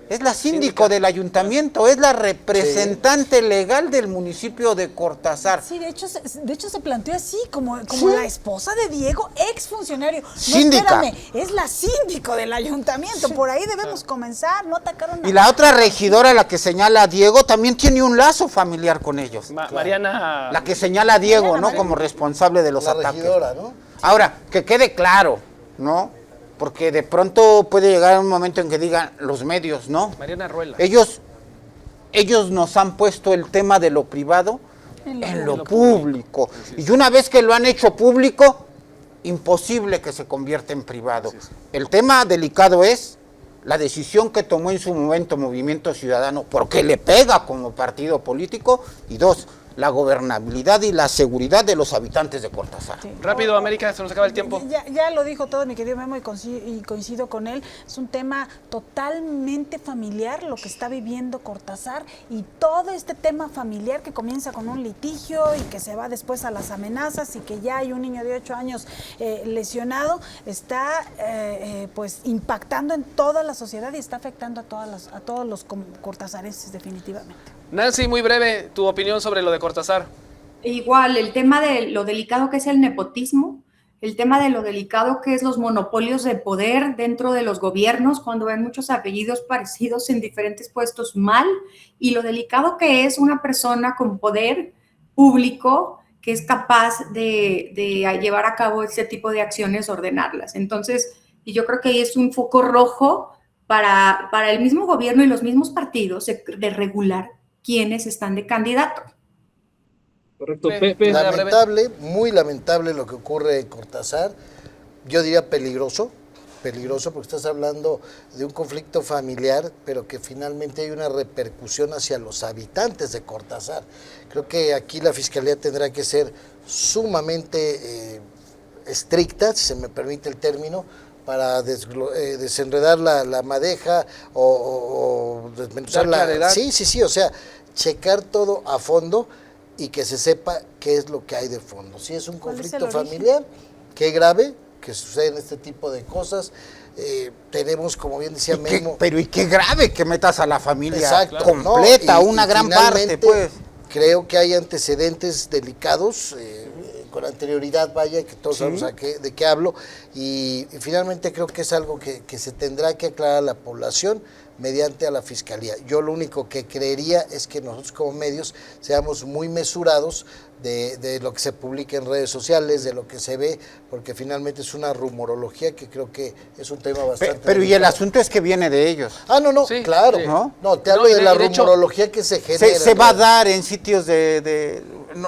[SPEAKER 5] es la síndico del ayuntamiento, es la representante legal del municipio de Cortázar.
[SPEAKER 4] Sí, de hecho se planteó así, como la esposa de Diego, exfuncionario.
[SPEAKER 5] Síndica.
[SPEAKER 4] No, espérame, es la síndico del ayuntamiento, por ahí debemos comenzar, no atacaron a...
[SPEAKER 5] Y la otra regidora, la que señala a Diego, también tiene un lazo familiar con ellos.
[SPEAKER 2] Mariana...
[SPEAKER 5] La que señala a Diego, ¿no? Como responsable de los ataques.
[SPEAKER 3] Regidora, ¿no?
[SPEAKER 5] Ahora, que quede claro, ¿no? Porque de pronto puede llegar un momento en que digan los medios, ¿no?
[SPEAKER 2] Mariana Ruela.
[SPEAKER 5] Ellos nos han puesto el tema de lo privado en lo público. Y una vez que lo han hecho público, imposible que se convierta en privado. El tema delicado es la decisión que tomó en su momento Movimiento Ciudadano, porque le pega como partido político, y dos, la gobernabilidad y la seguridad de los habitantes de Cortázar.
[SPEAKER 2] Sí. Rápido, América, se nos acaba el tiempo.
[SPEAKER 4] Ya lo dijo todo mi querido Memo y coincido con él. Es un tema totalmente familiar lo que está viviendo Cortázar, y todo este tema familiar que comienza con un litigio y que se va después a las amenazas y que ya hay un niño de 8 años lesionado, está pues impactando en toda la sociedad y está afectando a todos los cortazarenses definitivamente.
[SPEAKER 2] Nancy, muy breve, tu opinión sobre lo de Cortázar.
[SPEAKER 6] Igual, el tema de lo delicado que es el nepotismo, el tema de lo delicado que es los monopolios de poder dentro de los gobiernos, cuando ven muchos apellidos parecidos en diferentes puestos mal, y lo delicado que es una persona con poder público que es capaz de llevar a cabo este tipo de acciones, ordenarlas. Entonces, y yo creo que ahí es un foco rojo para el mismo gobierno y los mismos partidos de regular quiénes están de candidato.
[SPEAKER 1] Correcto, Pepe.
[SPEAKER 3] Lamentable, muy lamentable lo que ocurre en Cortázar. Yo diría peligroso porque estás hablando de un conflicto familiar, pero que finalmente hay una repercusión hacia los habitantes de Cortázar. Creo que aquí la Fiscalía tendrá que ser sumamente estricta, si se me permite el término, para desenredar la madeja o desmenuzarla. Sí, o sea, checar todo a fondo y que se sepa qué es lo que hay de fondo. Si es un conflicto familiar, qué grave que suceden este tipo de cosas. Tenemos, como bien decía Memo...
[SPEAKER 5] Pero y qué grave que metas a la familia completa, una gran parte, pues.
[SPEAKER 3] Creo que hay antecedentes delicados con anterioridad, vaya, que todos sabemos de qué hablo, y finalmente creo que es algo que se tendrá que aclarar a la población mediante a la Fiscalía. Yo lo único que creería es que nosotros como medios seamos muy mesurados de lo que se publica en redes sociales, de lo que se ve, porque finalmente es una rumorología que creo que es un tema bastante...
[SPEAKER 5] Pero y el asunto es que viene de ellos.
[SPEAKER 3] Ah, no,
[SPEAKER 2] Sí,
[SPEAKER 3] claro.
[SPEAKER 2] sí.
[SPEAKER 3] No, te hablo
[SPEAKER 2] No,
[SPEAKER 3] de la
[SPEAKER 2] de hecho,
[SPEAKER 3] rumorología que se genera.
[SPEAKER 5] Se va a dar en sitios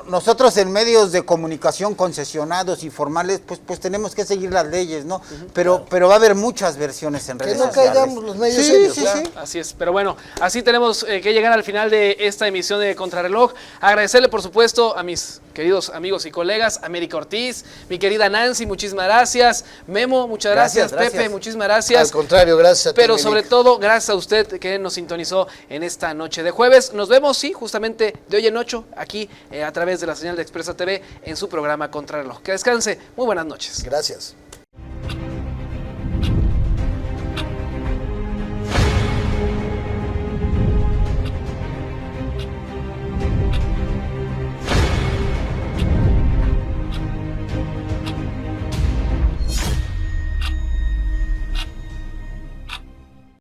[SPEAKER 5] nosotros en medios de comunicación concesionados y formales, pues tenemos que seguir las leyes, ¿no? Pero va a haber muchas versiones en
[SPEAKER 3] Que
[SPEAKER 5] redes
[SPEAKER 3] no
[SPEAKER 5] sociales.
[SPEAKER 3] caigamos los medios
[SPEAKER 5] Sí,
[SPEAKER 3] serios.
[SPEAKER 5] sí,
[SPEAKER 3] claro.
[SPEAKER 5] sí.
[SPEAKER 2] Así es, pero bueno, así tenemos que llegar al final de esta emisión de Contrarreloj. Agradecerle, por supuesto, a mis queridos amigos y colegas, América Ortiz, mi querida Nancy, muchísimas gracias. Memo, muchas gracias.
[SPEAKER 5] Gracias.
[SPEAKER 2] Pepe, muchísimas gracias.
[SPEAKER 3] Al contrario, gracias a ti,
[SPEAKER 2] Pero
[SPEAKER 3] Milik.
[SPEAKER 2] sobre todo, gracias a usted que nos sintonizó en esta noche de jueves. Nos vemos, sí, justamente de hoy en 8, aquí a través de la señal de Expresa TV en su programa Contrarreloj. Que descanse. Muy buenas noches.
[SPEAKER 3] Gracias.